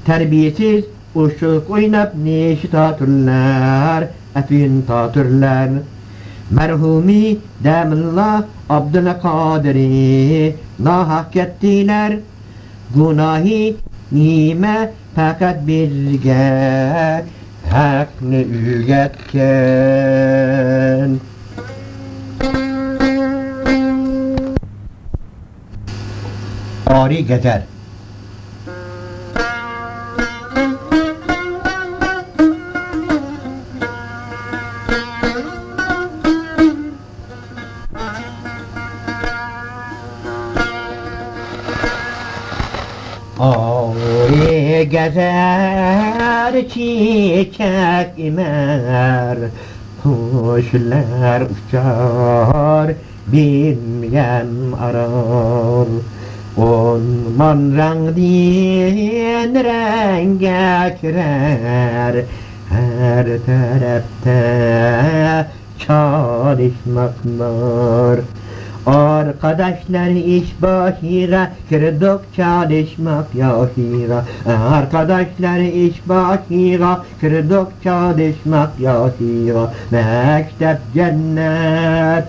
Terbiyesiz uşuk oynap neşi tatırlar, efin tatırlar. Merhumi Demillah Abdülkadir'i nahak ettiler. Gunahi nime fakat bizge hakni ügetken. Ari Gezer. Ağrı gezer çiçek imer, kuşlar uçar bilmem arar. Orman rengin renge girer, her tarafta çalışmak var. Arkadaşlar iş başına, kırdık çalışmak yaşına. Arkadaşlar iş başına, kırdık çalışmak yaşına. Mektep cennet,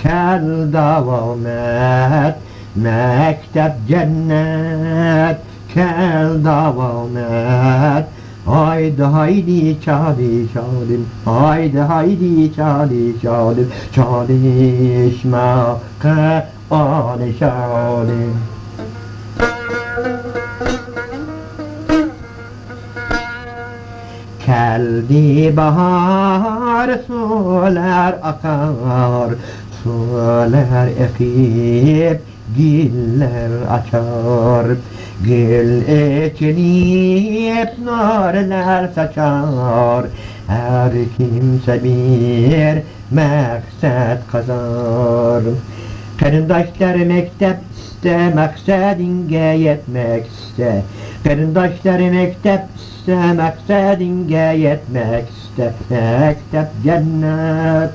kel devam et. Mektep cennet, kel devam et. Haydi haydi çalışalım, haydi haydi çalışalım, çalışmaya alışalım. Geldi bahar, sular akar, sular ekip giller açar. Gül ekilip narlar saçar, her kimse bir maksat kazar. Karındaşlar mektep iste, maksadinge yetmek iste. Karındaşlar mektep iste, maksadinge yetmek iste. Mektep cennet,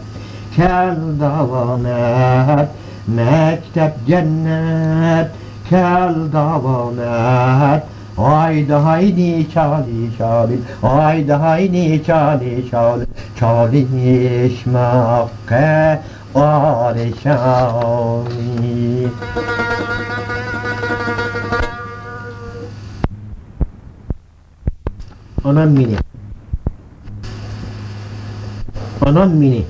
kel devam et. Mektep cennet, kel devam et. Haydi haydi çalışalım, haydi haydi çalışalım, çalışmaya alışalım. Anam mini. Anam mini.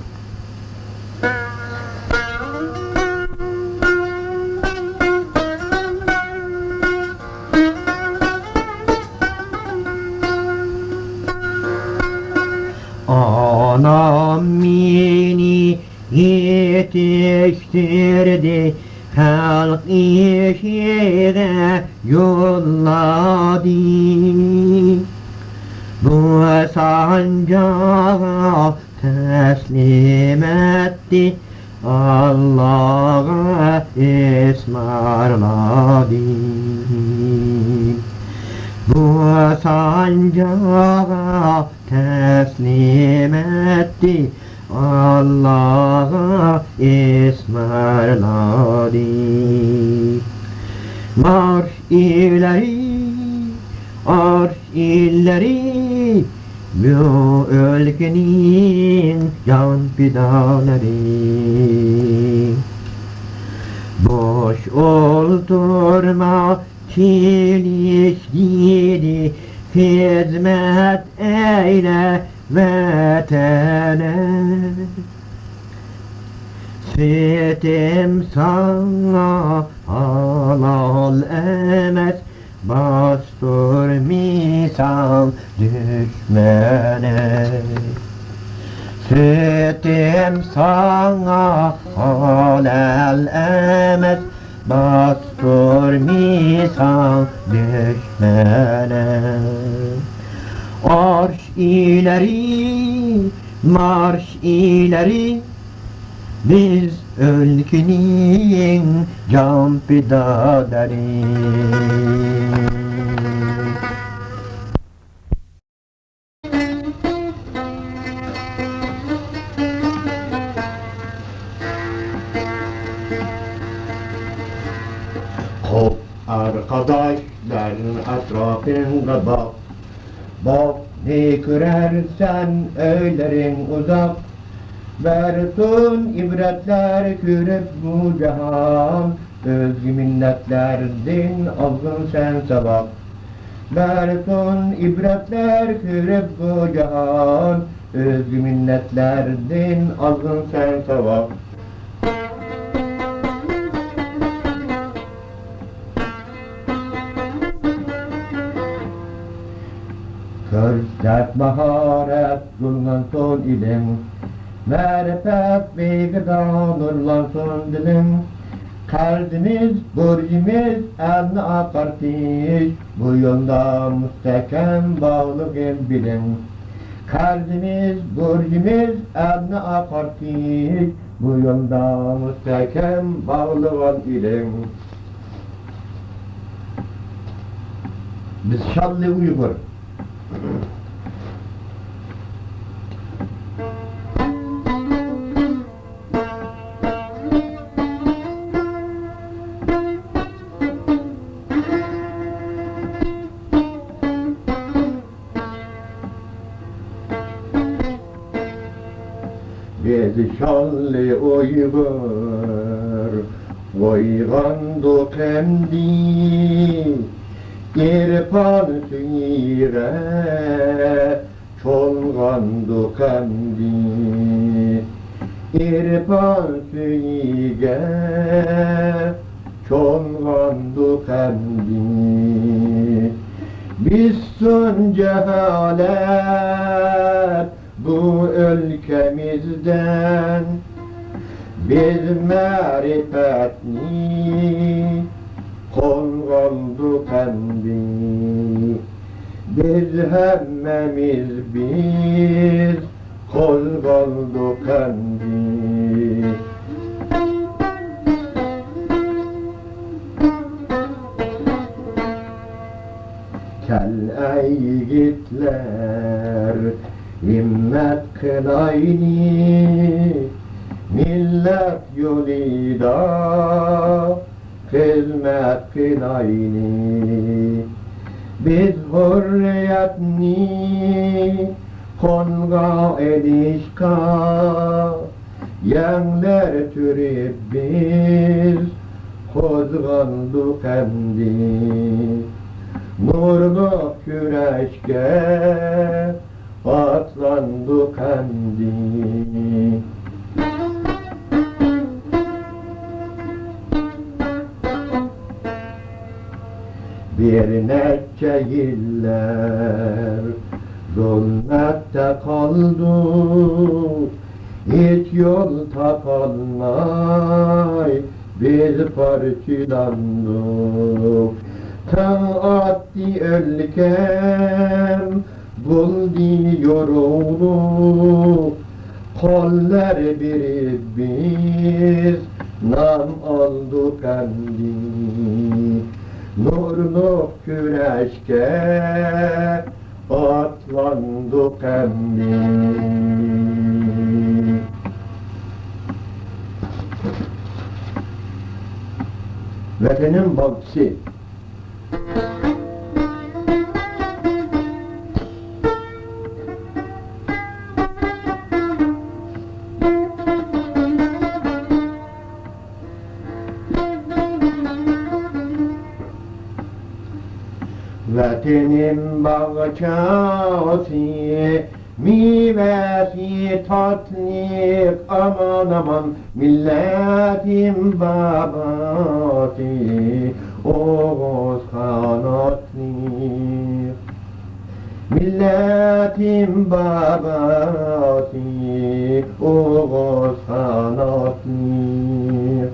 Anam beni yetiştirdi, halk işine yolladı. Bu sancağı teslim etti, Allah'a ısmarladı. Bu sancağı teslim etti, Allah'a ısmarladı. Marş ileri, arş ileri, bu ülkenin can fidanları. Boş oldurma çelişkili, hizmet eyle vatana. Sitem sana halal emez, bastır misal düşmene. Sitem sana halal emez, bastır misal düşmene. Arş ileri, marş ileri, biz ülkenin can fidanları. Hop arkadaşların etrafında bak, bak ne görersen öylerin uzak. Versun ibretler kürüp bu cihan, özgü milletlerden azgın sen sabah. Versun ibretler kürüp bu cihan, özgü milletlerden azgın sen sabah. Körsek maharet zulman sol ilim, Merifet bir gıda nurlansın dilim. Kardimiz, borcimiz, elini akartiş, bu yolda müstehkem bağlığın bilin. Kardimiz, borcimiz, elini akartiş, bu yolda müstehkem bağlığın bilin. Biz Şallı Uygur. Biz Şallı Uygur, uygandık emdi, İrfan suyire, çolgandık emdi. İrfan suyige, çolgandık emdi. Biz son cehalet bu ülkemizden, biz marifetli kolgandık endi. Biz hemmemiz biz kolgandık endi. Kel ey yiğitler, himmet kılayni, millet yolida hizmet kılayni. Biz hürriyetni konga edişka, yenler türüp biz kozgandık endi. Nurlu güneşke atlandık endi. Bir neçe yıllar zulmette kaldık, hiç yol tapalmay biz parçalandık. Taatti ülkem buldu yoruluk, koller birip biz nam aldık endi. Nurlu güneşke atlandık endi. Vatanın bakçısı. Vatanın bahçesi, meyvesi tatlı, aman aman milletin babası, Oğuz kanatlı. Milletin babası, Oğuz kanatlı.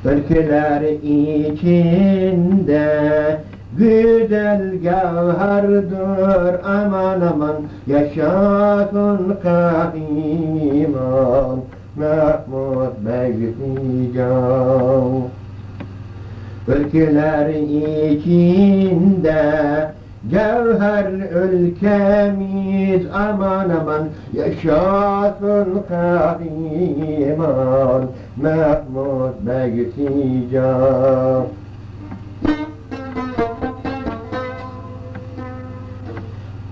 Ülkeler içinde güzel gevherdir, aman aman yaşasın kahraman Mahmud Beytican. Ülkeler içinde gevher ülkemiz, aman aman yaşasın kahraman Mahmud Beytican.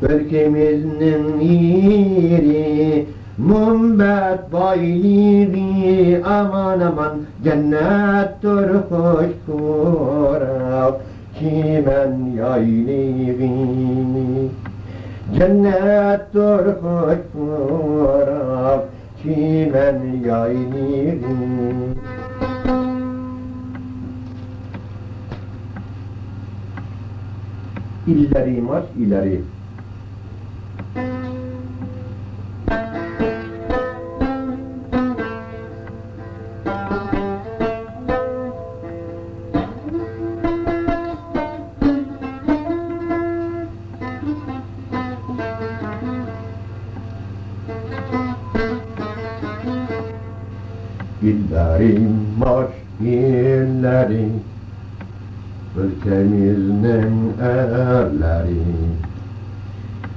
Ülkemizin yeri mümbet baylığı, aman aman cennettir hoş kurav çimen yaylığı. Cennettir hoş kurav çimen yaylığı. İleri marş ileri. illerim var illeri, ülkemizin erleri.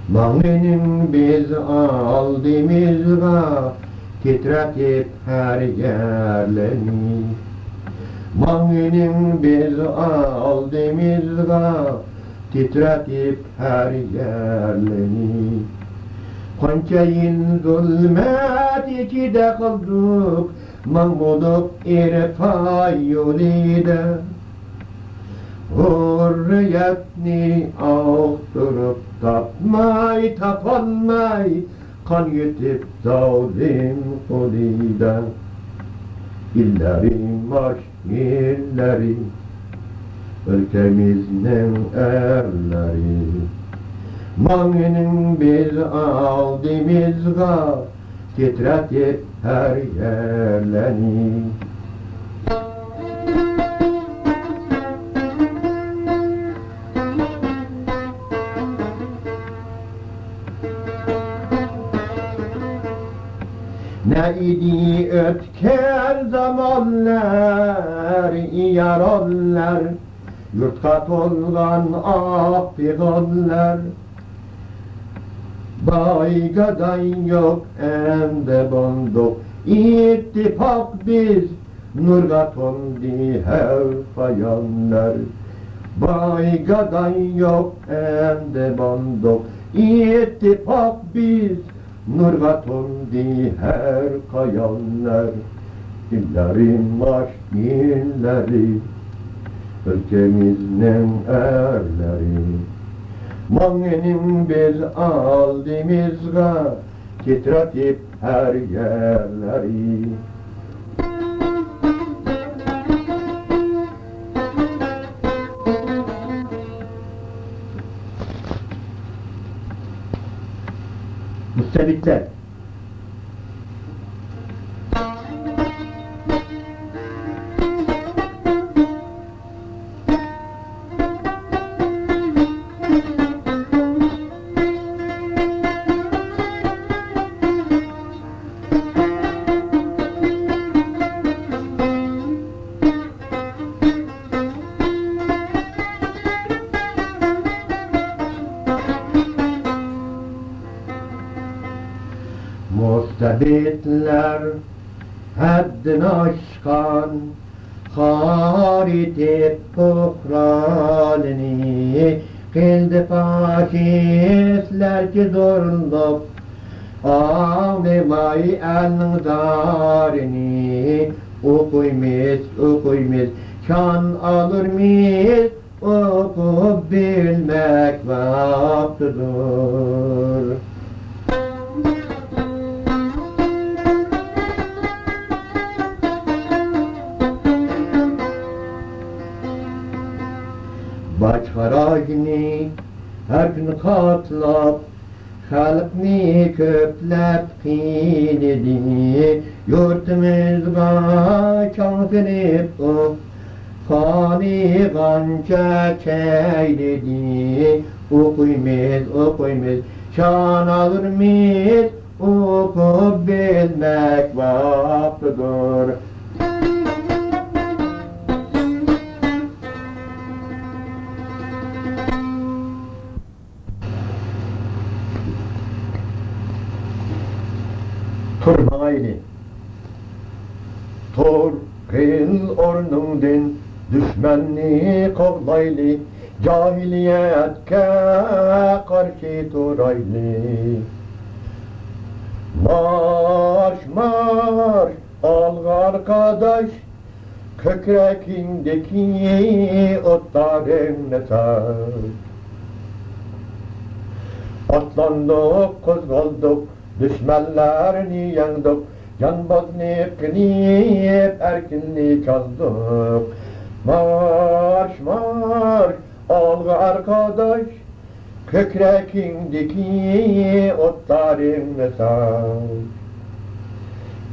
Mağninin biz aldığımızda titretip her yerlerini. Mağninin biz aldığımızda titretip her yerlerini. Konçayın zulmet içinde kaldık, Mahmuduk irfa yolida. Hürriyetni ağdırıp tapmay tapalmay, kan yutip zalim kolida. İllerim var illeri, ülkemizin erleri. Mağnının biz aldığımızda titretip her yerlerini. Ne idi ötken zamanlar, yaralar, yurtka tolgan ah figanlar. Baygadan yok ende bonduk, ittifak biz, nurga tondi her fayanlar. Baygadan yok ende bonduk, ittifak biz, nurga tondi her kayanlar. İllerim var illeri, ülkemizin erleri. Mağnının biz aldığımızda titretip her yerleri. Müstebitler. Müstebitler haddini aşkan, harit et buhranini. Kıldı faşistler ki zorluk, ağlamay elinin darini. Okuymiz, şan alırmiz, okup bilmek vaktidir. Baş haracını her gün katlap, halkını köplep kıynedi. Yurtumuzga çankırıp o, fani ganca çeyledi. Okuymiz, şan alırmiz, okup bilmek vaktidir. Turmaylı, tur kıl ornundin, düşmenni kovlaylı, cahiliyetke karşı turaylı. Marş, al arkadaş, kökrekindeki otların sar. Atlandık, kozgaldık, düşmanlarını yandık, canbazını kınıp erkinliği çaldık. Marş, al arkadaş, kökrekindeki otların sar.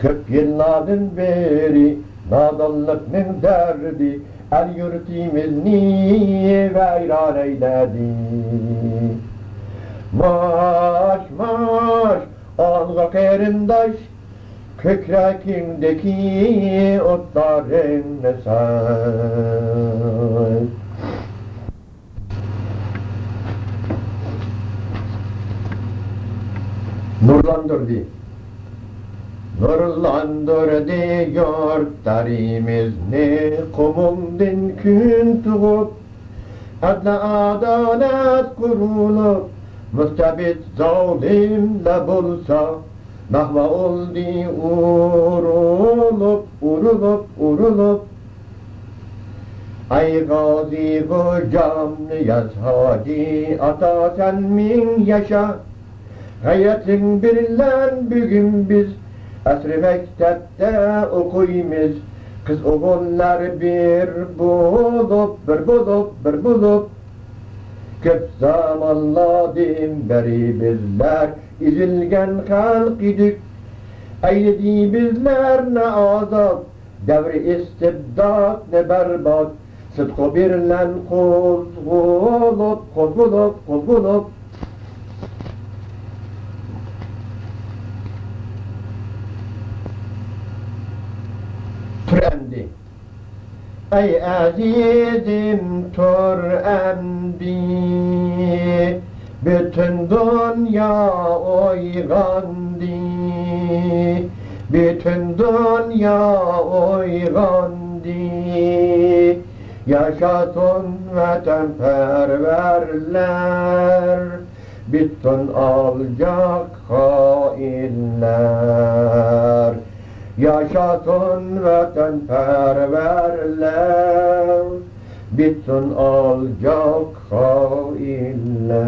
Kırk yıllardan beri nadallıkның derdi, el yurtimizni veyran eyledi. Marş, alga kerindaş, kökrekindeki otlarını say. Nurlandırdı. Nurlandırdı yurtlarımızı kumundin gün tuğup adla adalet kurulup müstebit zalimle bulsa nahva oldu urulup Ay gazi hocam yaz hacı ata sen min yaşa Hayatın birlen bugün biz asr-ı mektepte okuymiz Kız oğullar bir bulup Köp zamanladım beri bizler üzülgen halk idik Eyledi bizler ne azap devri istibdat ne berbat Sıdkı birlen kozgulup Türendi. Ey azizim türendi, bütün dünya uygandı, bütün dünya uygandı. Yaşasın vatanperverler, bütün alacak hainler. Yaşasın vatanperverler, bitsin alacak hainler.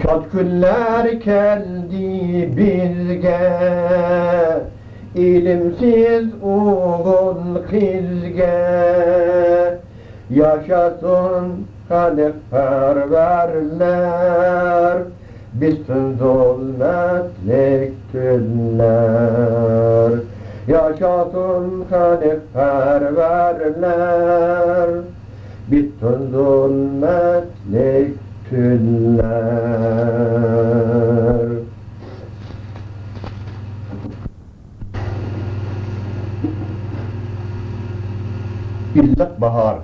Şad günler geldi bizge, ilimsiz oğul kızge. Yaşasın halifperverler, bitsin zulmetlik tüller. Yaşasın halifperverler, bitsin zulmetlik tüller. İzzet Bahar.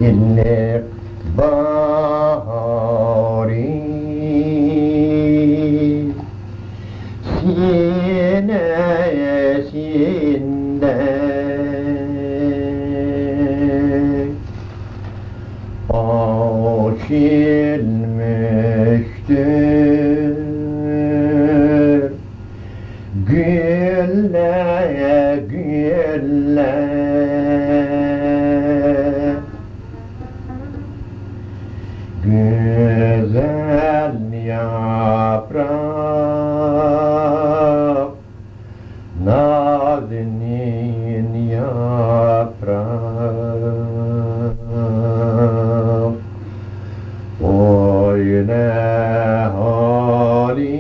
İllik bahari sinesinde açılmıştır gülle gülle. Güzel yaprak, nazenin yaprak. Oy ne halim,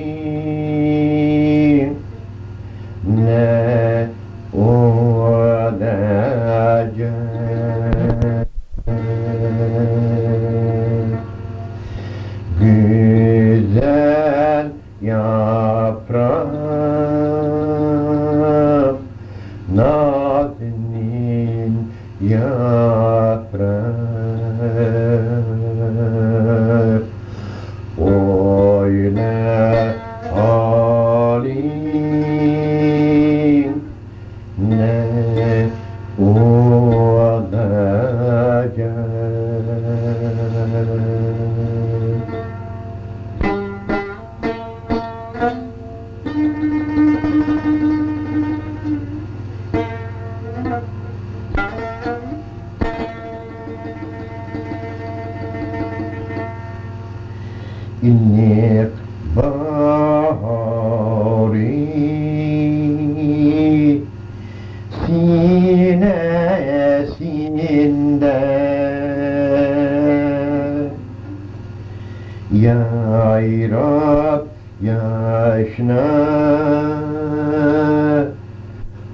ne o ne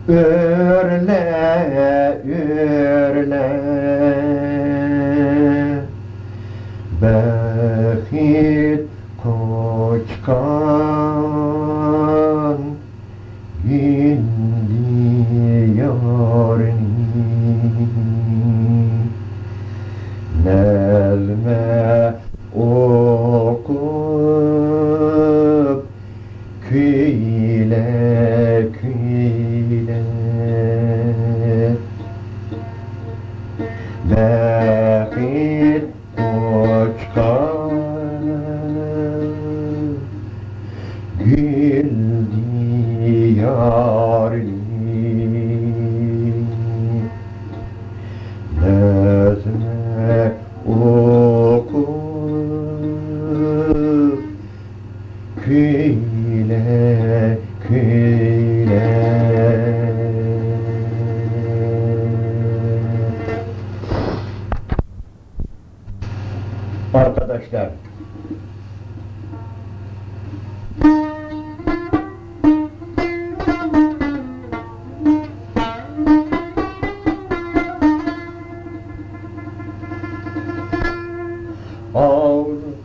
örle örle Bekit koçkan Gildi yarni Nezme okup Küyle küyle Bekit koçkan Gildi yarni Nezme okup Küyle küyle Arkadaşlar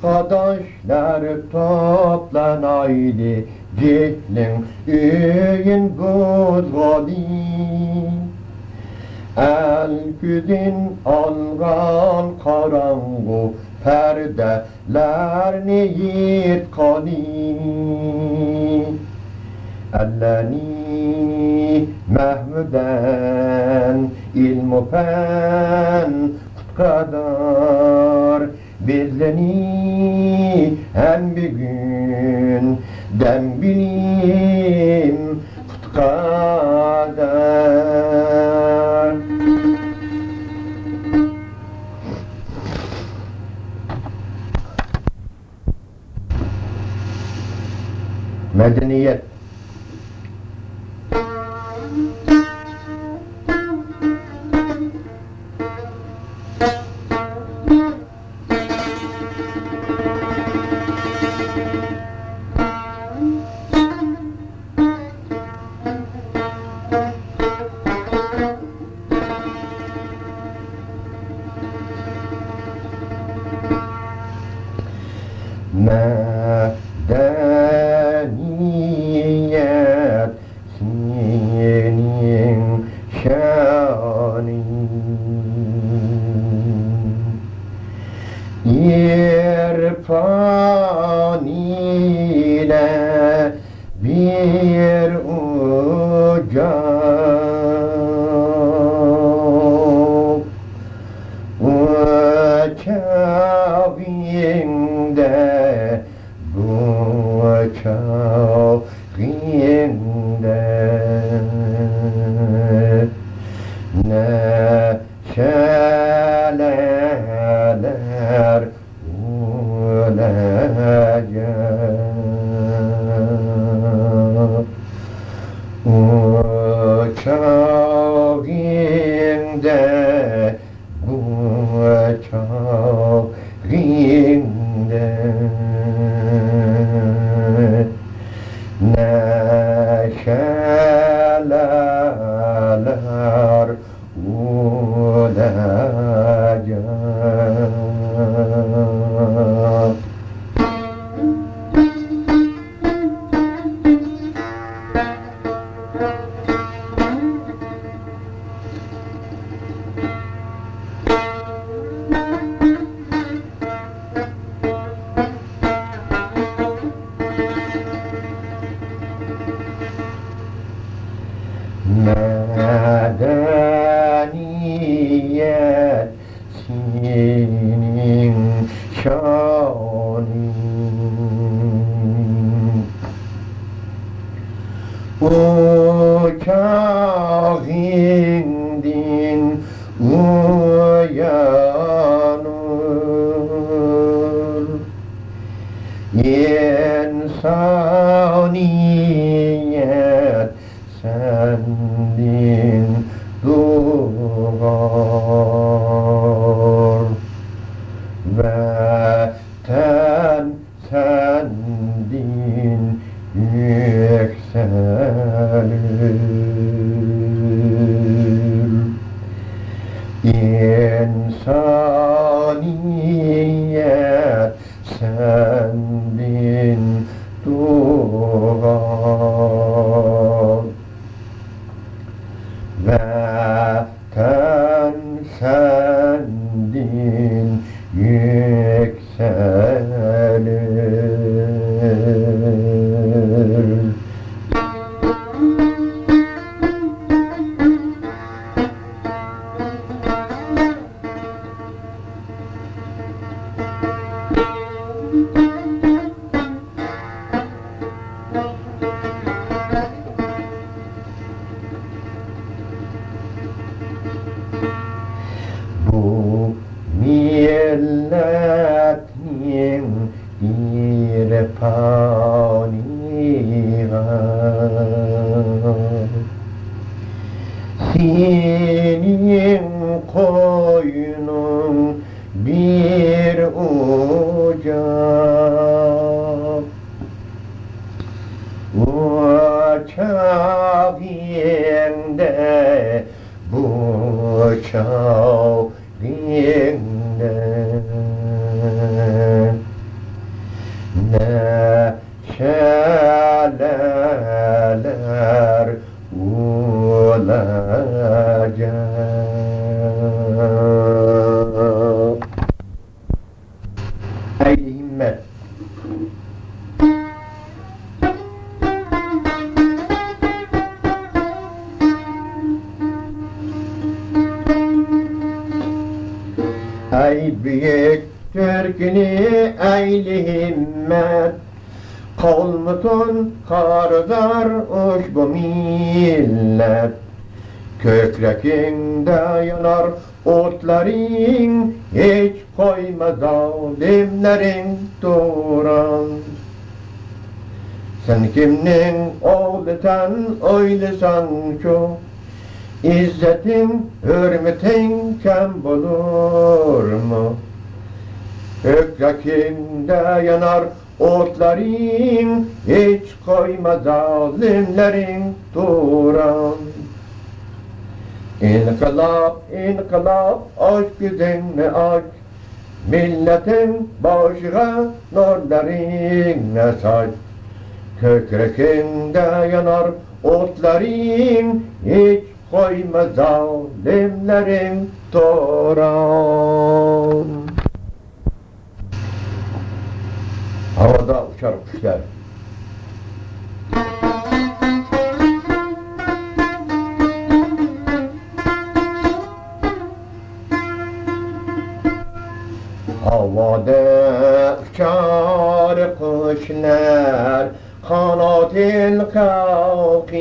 Arkadaşlar toplan haydi Cihlin üyün buzgali El güdün algan karangu Perdelerini yırtkali Elleni Mehmuden ilmu fen kadar Bizleni hem bir gün dem bilim kadar Medeniyet Medeniyet senin şanin İrfan ile bir ocak Uçağında Uçağında Neşeleler olacak Uçağında Uçağında Neşeleler olacak Medeniyet senin şanin Uçak indin uyanır İnsaniyet sendin doğar Vatan sendin yükselir İnsaniyet sendin doğar, vatan sendin yükselir. Bu milletin irfanı var, senin koynun bir ocak, ocak yerinde bıçak yerinde neşeler olacak. Haydi himmet. Ey büyük Türk'ünü eyli himmet, kavmutun kardar uç bu millet. Kökrekinde yanar otların, hiç koyma zalimlerin duran. Sen kimnin oğlutan oylusan çok, İzzetin, hürmetin kem bulur mu? Kökrekinde yanar otların, hiç koyma zalimlerin duran. İnkılap, inkılap, aç gözünü aç, milletin başına nurlarını saç. Kökrekinde yanar otların, hiç koyma zalimlerin toran. Havada uçar kuşlar. Havada uçar kuşlar, kanatil kalkir.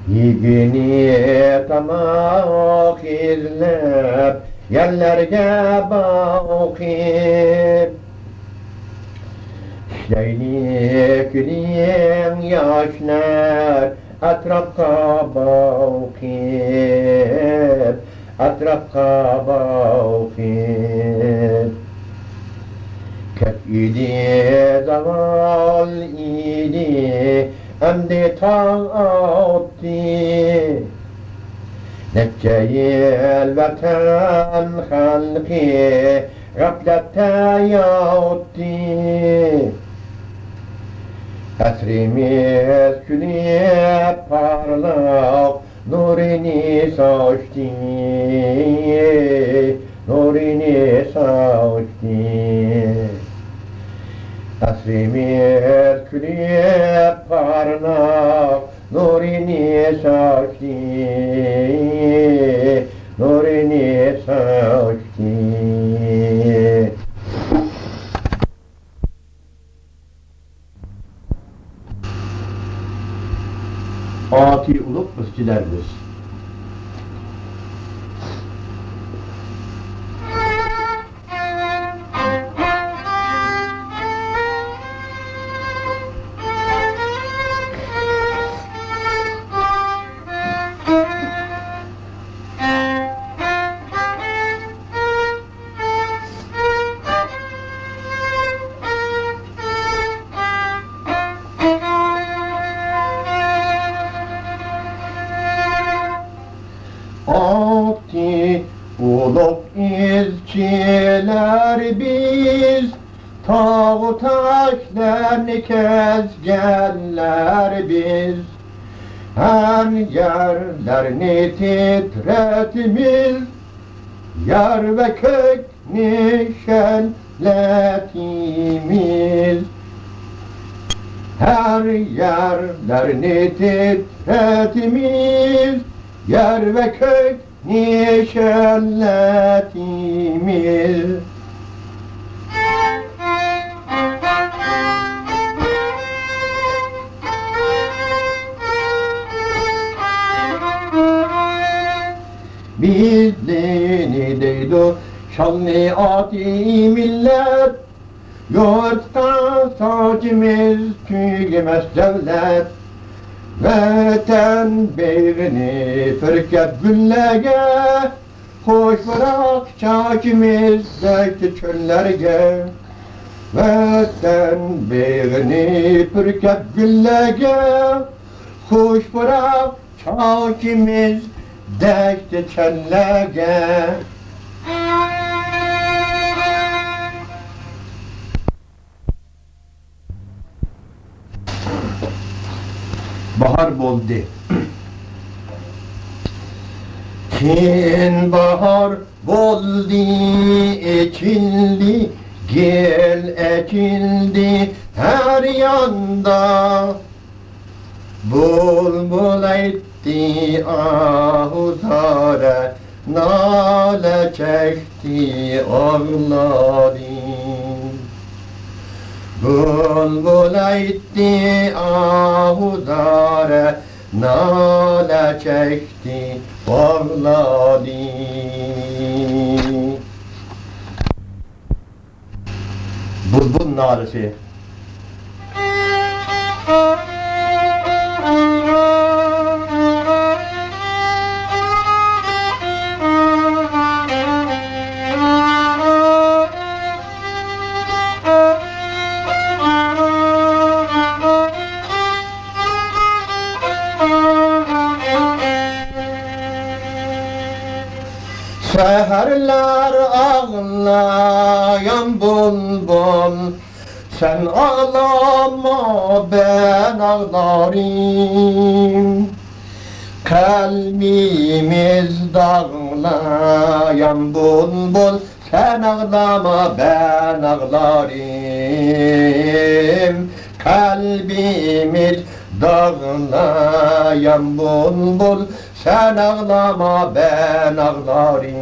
Yigini tamak izlep, yerlerge bakip. Şeylikliğin yaşlar, etrafka bakip, etrafka bakip. Kef idi, zaval idi, emdi ta'atti. Necceyil vatan halki, gaflette yatti. Esrimiz külüp parlak, nurini saçtı, nurini saçtı. Esrimiz külüp parlak, nurini saçtı, nurini saçtı. Ati ulup ısçilerdir. geller biz. Her yerlerini titretimiz, yar ve kök nişelletimiz. Her yerlerini titretimiz, yer ve kök nişelletimiz. Bizliğini deydu şanlı ati millet, yurtta sacimiz tüymez devlet. Vatan beyrini fırket güllege, hoş bırak çakimiz döktü çöllerge. Vatan beyrini fırket güllege, hoş bırak çakimiz döktü çöllerge. Bahar boldu. Kin bahar boldu, ekildi, gel ekildi her yanda. Bulbul etti ahuzare, nale çekti ağladı. Bulbul etti ahuzare, nale çekti ağladı. Bulbul nalesi. Seherler ağlayan bulbul, sen ağlama ben ağlarım. Kalbimiz dağlayan bulbul, sen ağlama ben ağlarım. Kalbimiz dağlayan bulbul, sen ağlama ben ağlarım.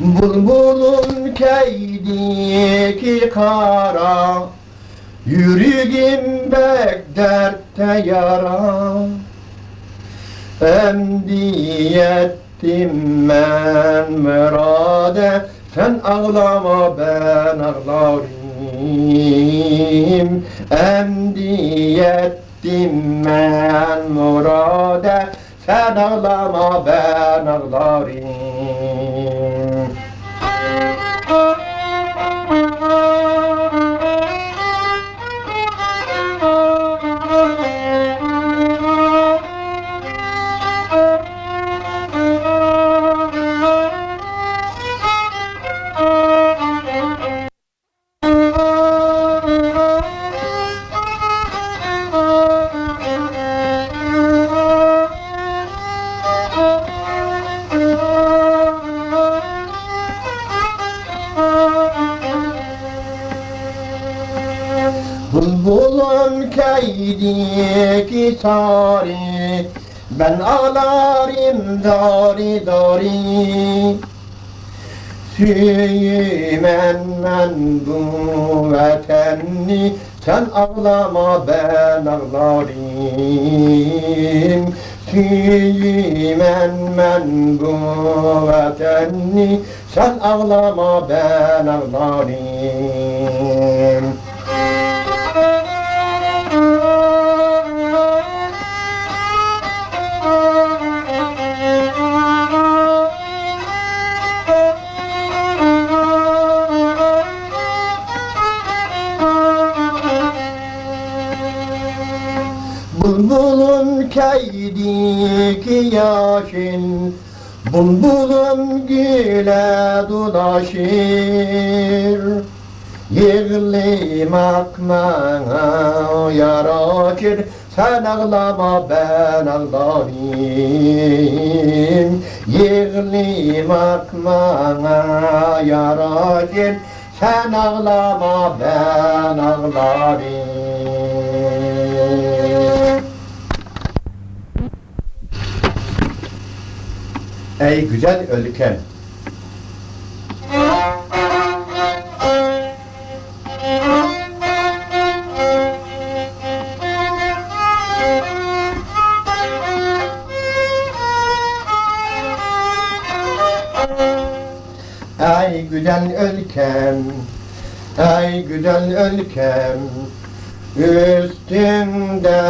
Bulbulun keydiki kara, yüreğim bek dertte yara. Emdiyettim ben mürade, sen ağlama ben ağlarım. Emdiyettim ben mürade, sen ağlama ben ağlarım. Bulbulun keydiki sari, ben ağlarım dari dari. Süyümen men bu vatanni, sen ağlama ben ağlarım. Süyümen men bu vatanni, sen ağlama ben ağlarım. Erkeydi ki yaşın bulbulum güle dolaşır. Yığılmak bana yaraşır, sen ağlama ben ağlarım. Yığılmak bana yaraşır, sen ağlama ben ağlarım. Ey güzel ülkem! Ey güzel ülkem, ey güzel ülkem, üstünde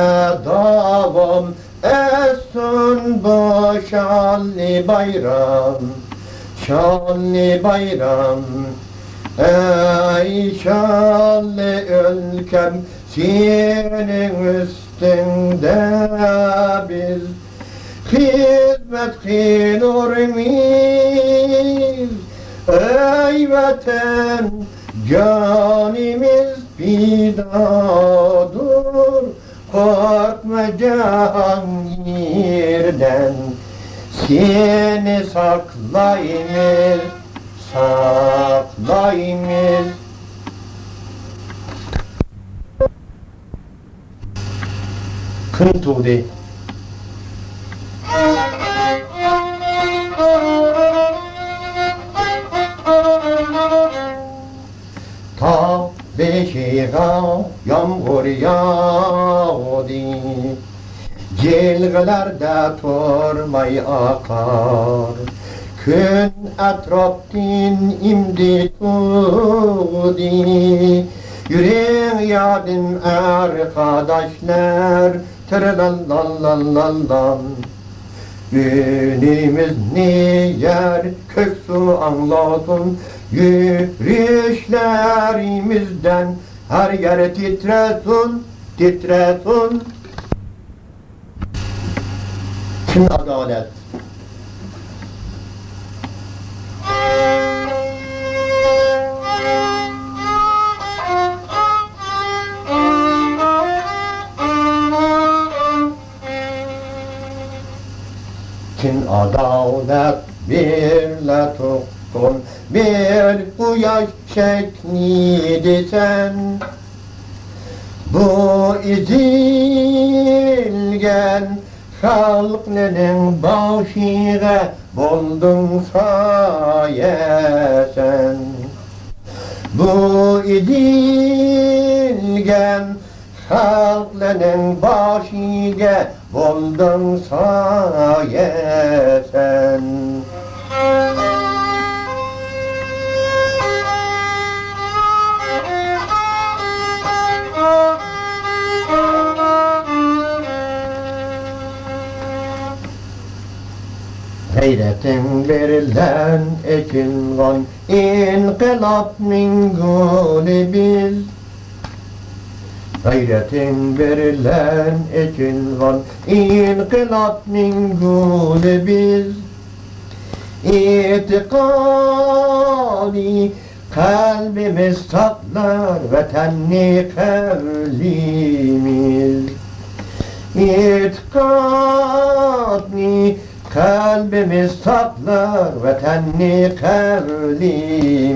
davam esun bu şanlı bayram, şanlı bayram. Ey şanlı ülkem, senin üstünde biz hizmet kılırız. Ey vatan, canimiz fidadır, korkma Cihangir'den, seni saklayımız, saklayımız. Kıntudi. Ta beşiğe yağmur yağdı, cilgelerde turmay akar. Gün etraftan imdi tuğdu, yüreğin yardım arkadaşlar, tırlallallallallam. Günümüz ne yer köksü anladın, yürüyüşlerimizden her yer titretin, titretin. Kim adalet? Kim adalet birle tutkun bir kuyaş şekliydi sen. Bu izilgen halkının başına buldun sayesen. Bu izilgen halkının başına buldun sayesen. Gayretin verilen ekin var, inkılap min gülü biz. Gayretin verilen ekin var, inkılap min gülü biz. İtikadi kalbimiz saklar, vatanni kavlimiz. İtikadi kalbimiz saklar, vatanni kavlimiz.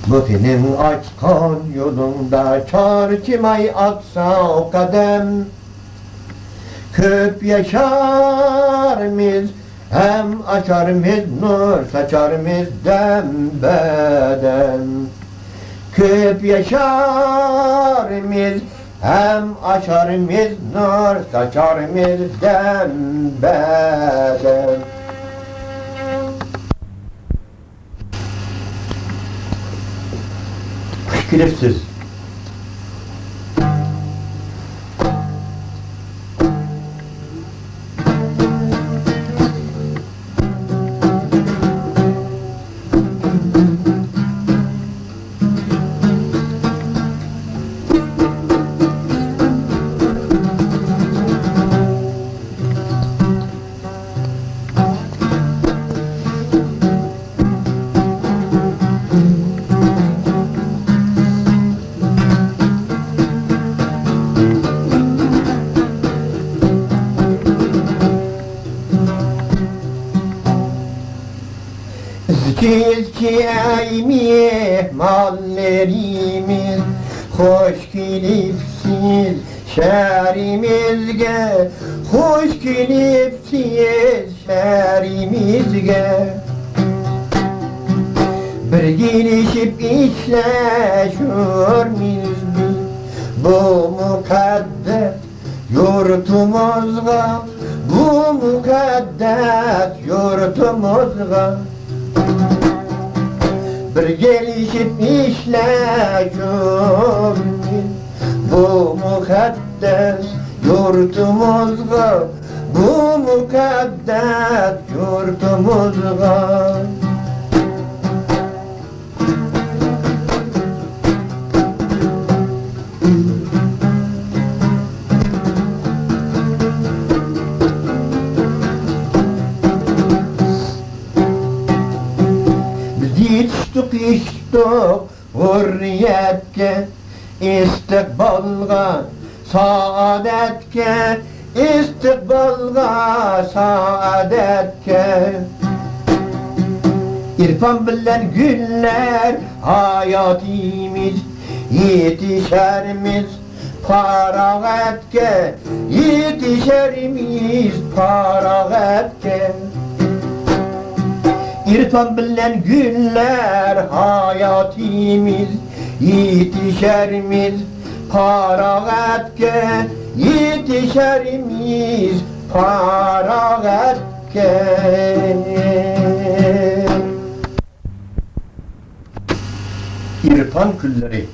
Mutinin açkan yolunda çarçımay atsa o kadem. Köp yaşarmız, hem açarmız nur, saçarmız dem beden. Köp yaşarmız, hem açarmız nur, saçarmız dem beden. Kilifsiz. şehrimiz, hoş gelipsiz şehrimizge, hoş gelipsiz şehrimizge. Bir gelişip işleşürmiz biz bu mukaddes yurtumuzga, bu mukaddes yurtumuzga. Bir gelişip işleşürmiz bu mukaddes yurtumuzga, bu mukaddes yurtumuzga. Yetiştik hürriyetke, istikbalga, saadetke, istikbalga, saadetke. İrfan bilen güller hayatimiz, yetişerimiz faragatke, yetişerimiz faragatke. İrfan bilen güller hayatimiz, yetişerimiz faragatke, yetişerimiz faragatke. İrfan külleri.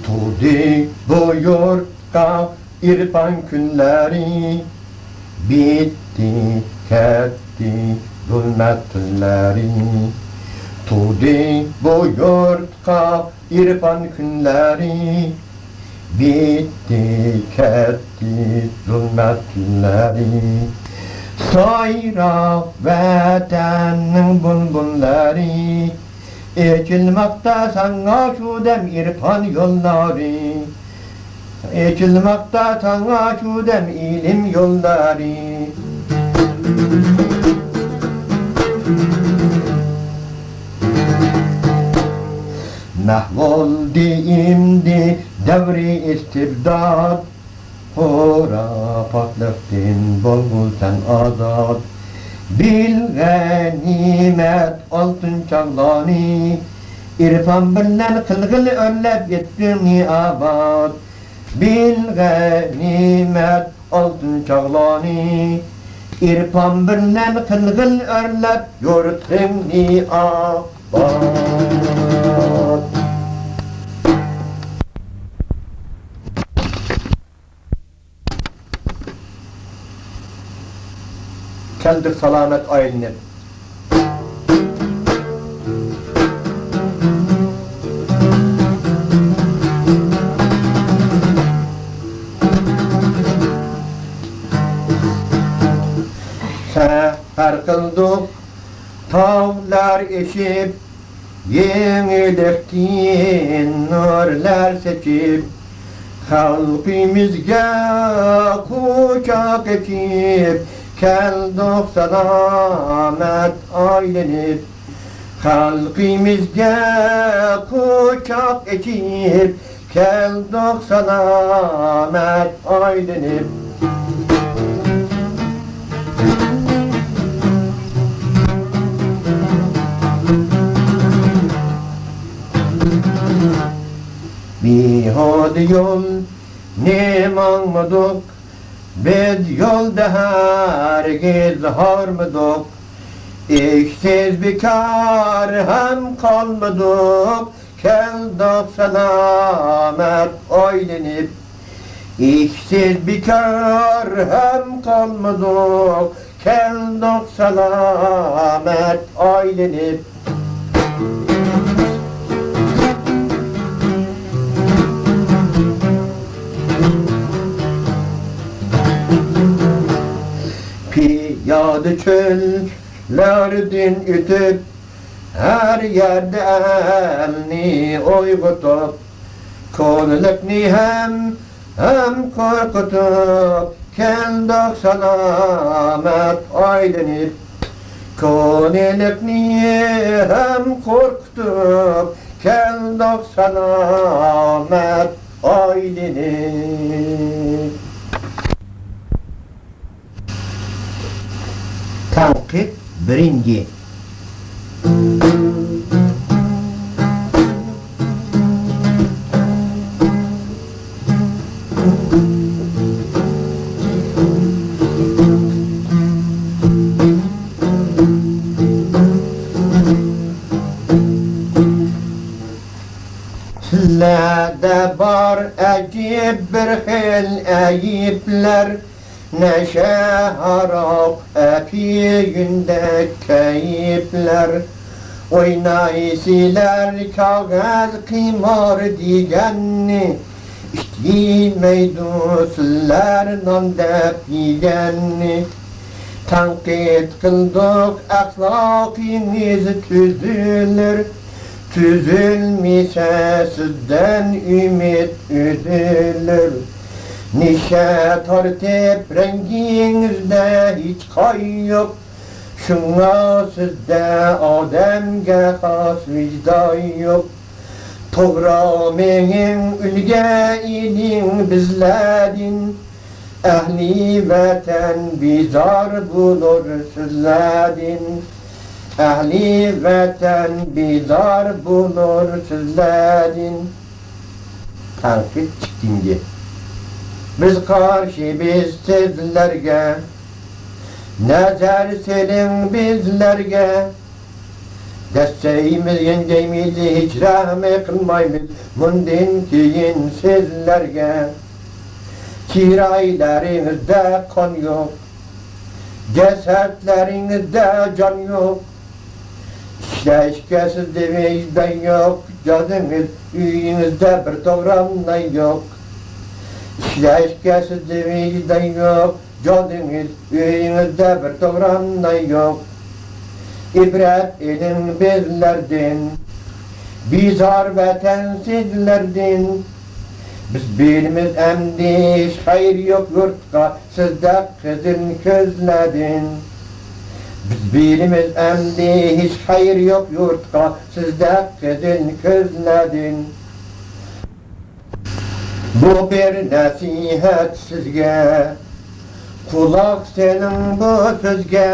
Tudi bu yurtta irfan günleri, bitti ketti zulmet günleri. Tudi bu yurtta irfan günleri, bitti ketti zulmet günleri. Sayra vatanın bulbulları, ekilmakta sana şu dem irfan yolları, ekilmakta sana şu dem ilim yolları. Mahvoldu imdi devri istibdat, hurafatlıktin bulbulsan azad. Bil ganimet altın çağlani, irfan bilen kılgıl örlep yettirni abad. Bil ganimet altın çağlani, irfan bilen kılgıl örlep yurtni abad. Keldik salamet aylinir. Sefer kıldık tağlar eşip, yeniliktin nurlar seçip, halkımızga kucak ekip, keldik selamet aylenip. Halkımızga kucak ekip, keldik selamet aylenip. Bihad yol ne mangmadık, biz yolda hergiz harmadık. İşsiz bekar hem kalmadık, keldik selamet aylenip. İşsiz bekar hem kalmadık, keldik selamet aylenip. Piyade çöllerden ötüp her yerde elni oygutup ko'nlikni hem korkutup keldik selamet aylanıp ko'nlikni hem korkutup keldik selamet aylanıp. Tanqid birinci. Sizlerde var acib bir xil ayıplar, neşe harap epiyinde keyifler. Oynaysiler kağıt kımar diyenni, İştemeydu sizler nan depiyenni. Tankit kıldık ahlakiniz tüzülür, tüzülmese sizden ümit üzülür. Nişe tartip renginizde hiç kay yok, şuna sizde ademge has vicdan yok. Toğra menin ülge idin bizledin, ehli vatan bizar bulur sizledin. Ehli vatan bizar bulur sizledin. Tanqid çıktınca. Biz karşı biz sizlerge, nazar selin bizlerge. Desteğimiz yeneceğimizi hiç rahmet kılmayız, bundan keyin sizlerge. Kiraylarınızda kan yok, cesetlerinizde can yok. İşleşkesiz demeyizden yok, canınız üyünüzde bir davrandan yok. İşleşkesiz demeyizden yok, canınız üyünüzde bir davrandan yok. İbret edin bizlerden, bizar vətensizlerden. Biz bilimiz emdiş, hayır yok yurtka, sizde kızın közledin. Biz bilimiz emdiş, hayır yok yurtka, sizde kızın közledin. Bu bir nasihat sizge, kulak senin bu sözge.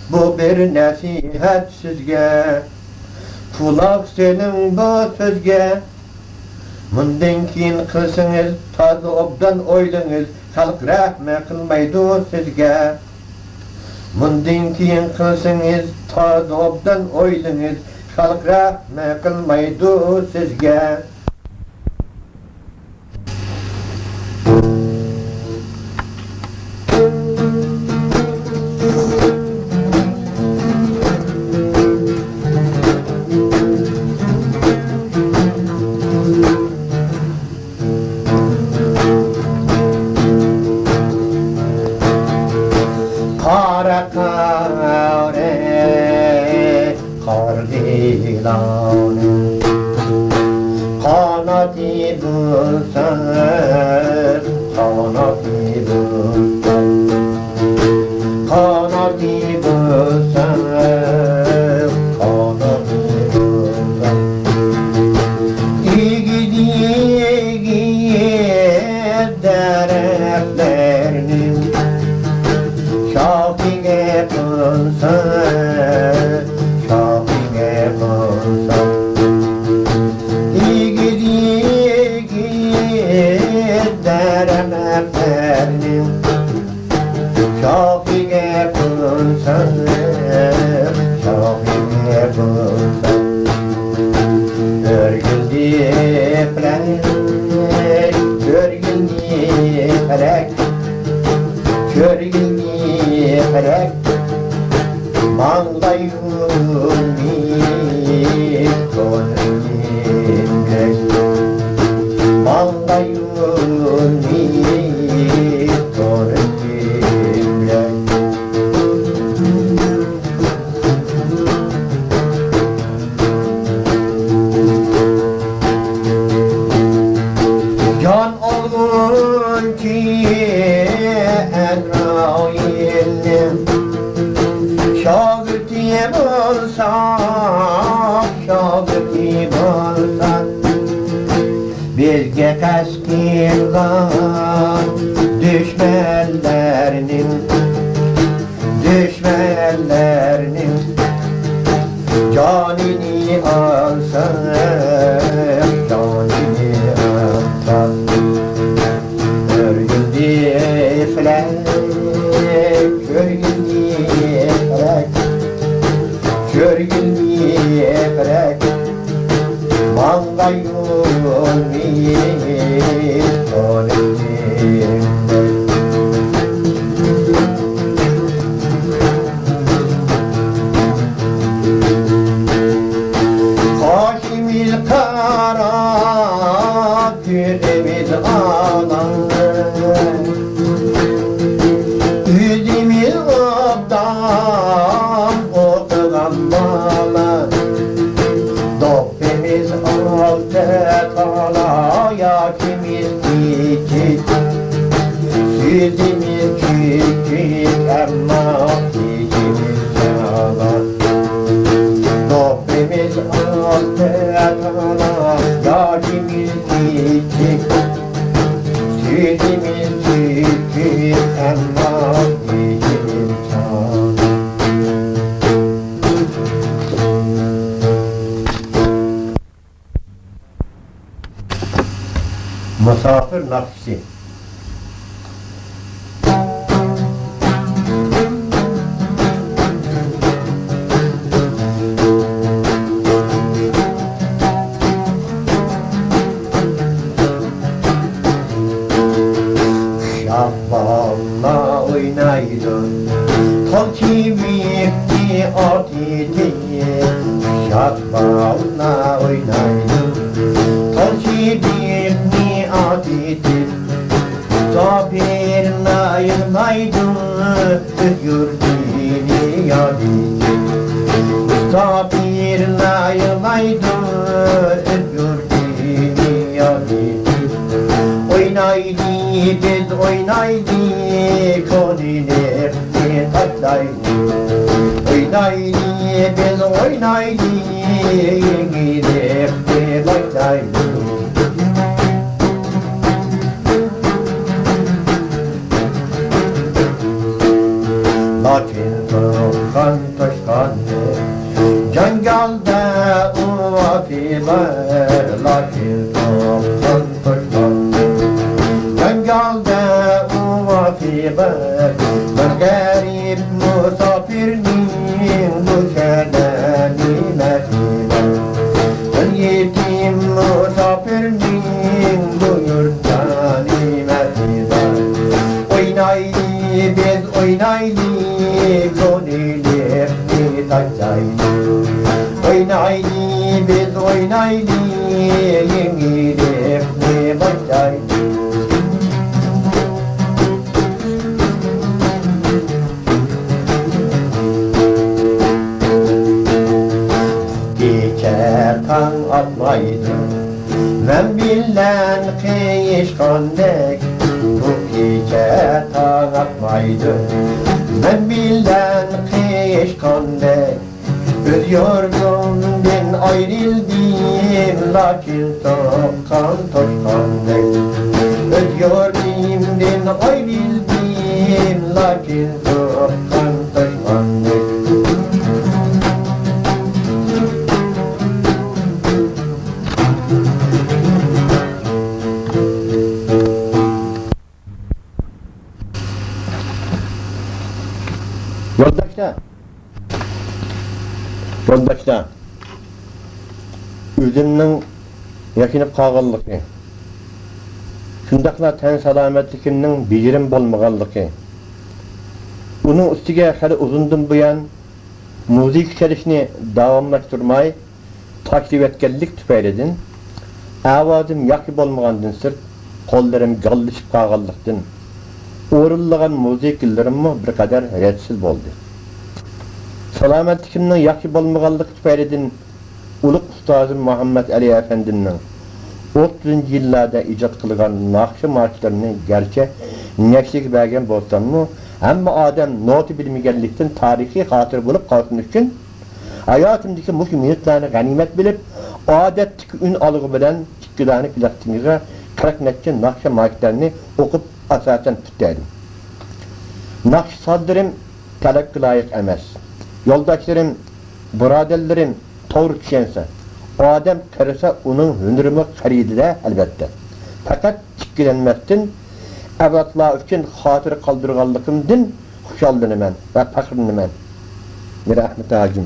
Bu bir nasihat sizge, kulak senin bu sözge. Bundan keyin kılsınız, taze obdan oylanız, halk rahmet kılmaydı sizge. Bundan keyin kılsınız, taze obdan oylanız, halk rahmet kılmaydı sizge. Kara kare, kar dilanı, kanati bulsan, kanati bulsan, kanati bulsan, kanati bulsan. İgidi dereklerinin şafine bulsan, şafine bulsan. İgidi dereklerinin şafine bulsan, şafine bulsan. Görgüldü felek, görgüldü felek, görgüldü felek. Mağlayın bir konumda, mağlayın bir konumda. keskin kan düşmenlerinin canini alsın, canini alsın. Örgüldü felek, örgüldü felek, örgüldü felek, mangayun mi tonettim. Kaşimiz kara, gözümüz alan, yüzümüz obdan okugan malan, dopimiz altı tala, yaşımız küçük, yüzümüz küçük ama yüzümüz yalan. Dopimiz altı tala, yaşımız küçük, yüzümüz küçük ama yüzümüz yalan. Misafir nakşi. Şahballa oynaydı, kol çivikti at idi. Şahballa oynaydı, kol çivikti at idi. Sabirle yığmaydı, yurdini yad idi. Sabirle yığmaydı, yurdini yad idi. Oynaydı biz oynaydık, konilerdi tatlaydı. Oynaydı biz oynaydık, yengilerdi başlaydı. Lakin toşkan toşkandı, cangalda uvafiler. Lakin toşkan toşkandı, cangalda uvafiler. Bir garip musafirnin bu kene nimetiler. Bir yetim musafirnin bu yurtta nimetiler. Oynaydı biz oynaydık, gönüllerdi taşlaydı. Oynaydı biz oynaydık, yengilerdi başlaydı. Geçer kan atmaydı, ben bilen kıyışkandek. Bu gece tanıtmaydı, ben bilen kıyışkandek. Öz yurdumdan ayrıldım, lakin toşkan toşkandek. Öz yurdumdan ayrıldım, lakin toşkan toşkandek. Yoldaşlar, özümnün yaşanıp kalğanlığı, şundaqla ten salametlikimnin bejirim bolmaganlığı, onun üstüge hali uzundan buyan müzik çalışını davamlaştırmayı taklif etkenlik tüpeyledin, avazım yakı bolmagandan sırt, kollarım gallışıp kalğanlıqdan, uğrullagan müzikillerim bir kadar retsiz boldu. Salametlikimnin yakı bolmaganlık tüpeyledin, uluk ustazım Muhammed Ali Efendi'nin 30 yıllarda icat kılgan nakşı marşlarını gerçe neşlik bergen bolsanmı, hem adam notu bilmegenlikten tarihi hatır bulup kalsın için hayatımdaki muhim minutlarını ganimet bilip adetlik ün alığı bilen çıkkılarını plastiğinize 40 neçe nakşa makitlerini okup asasen tutaydım. Nakş sadırım talep layık emas. Yoldaşlarım, buraderlerim doğru düşense, o adam karısa onun hünürümü kariydi de elbette. Fakat çıkkilenmezsin, evlatlar için hatırı kaldırganlıkımdın, huşallını men ve fakırını men. Rahmet ağacım.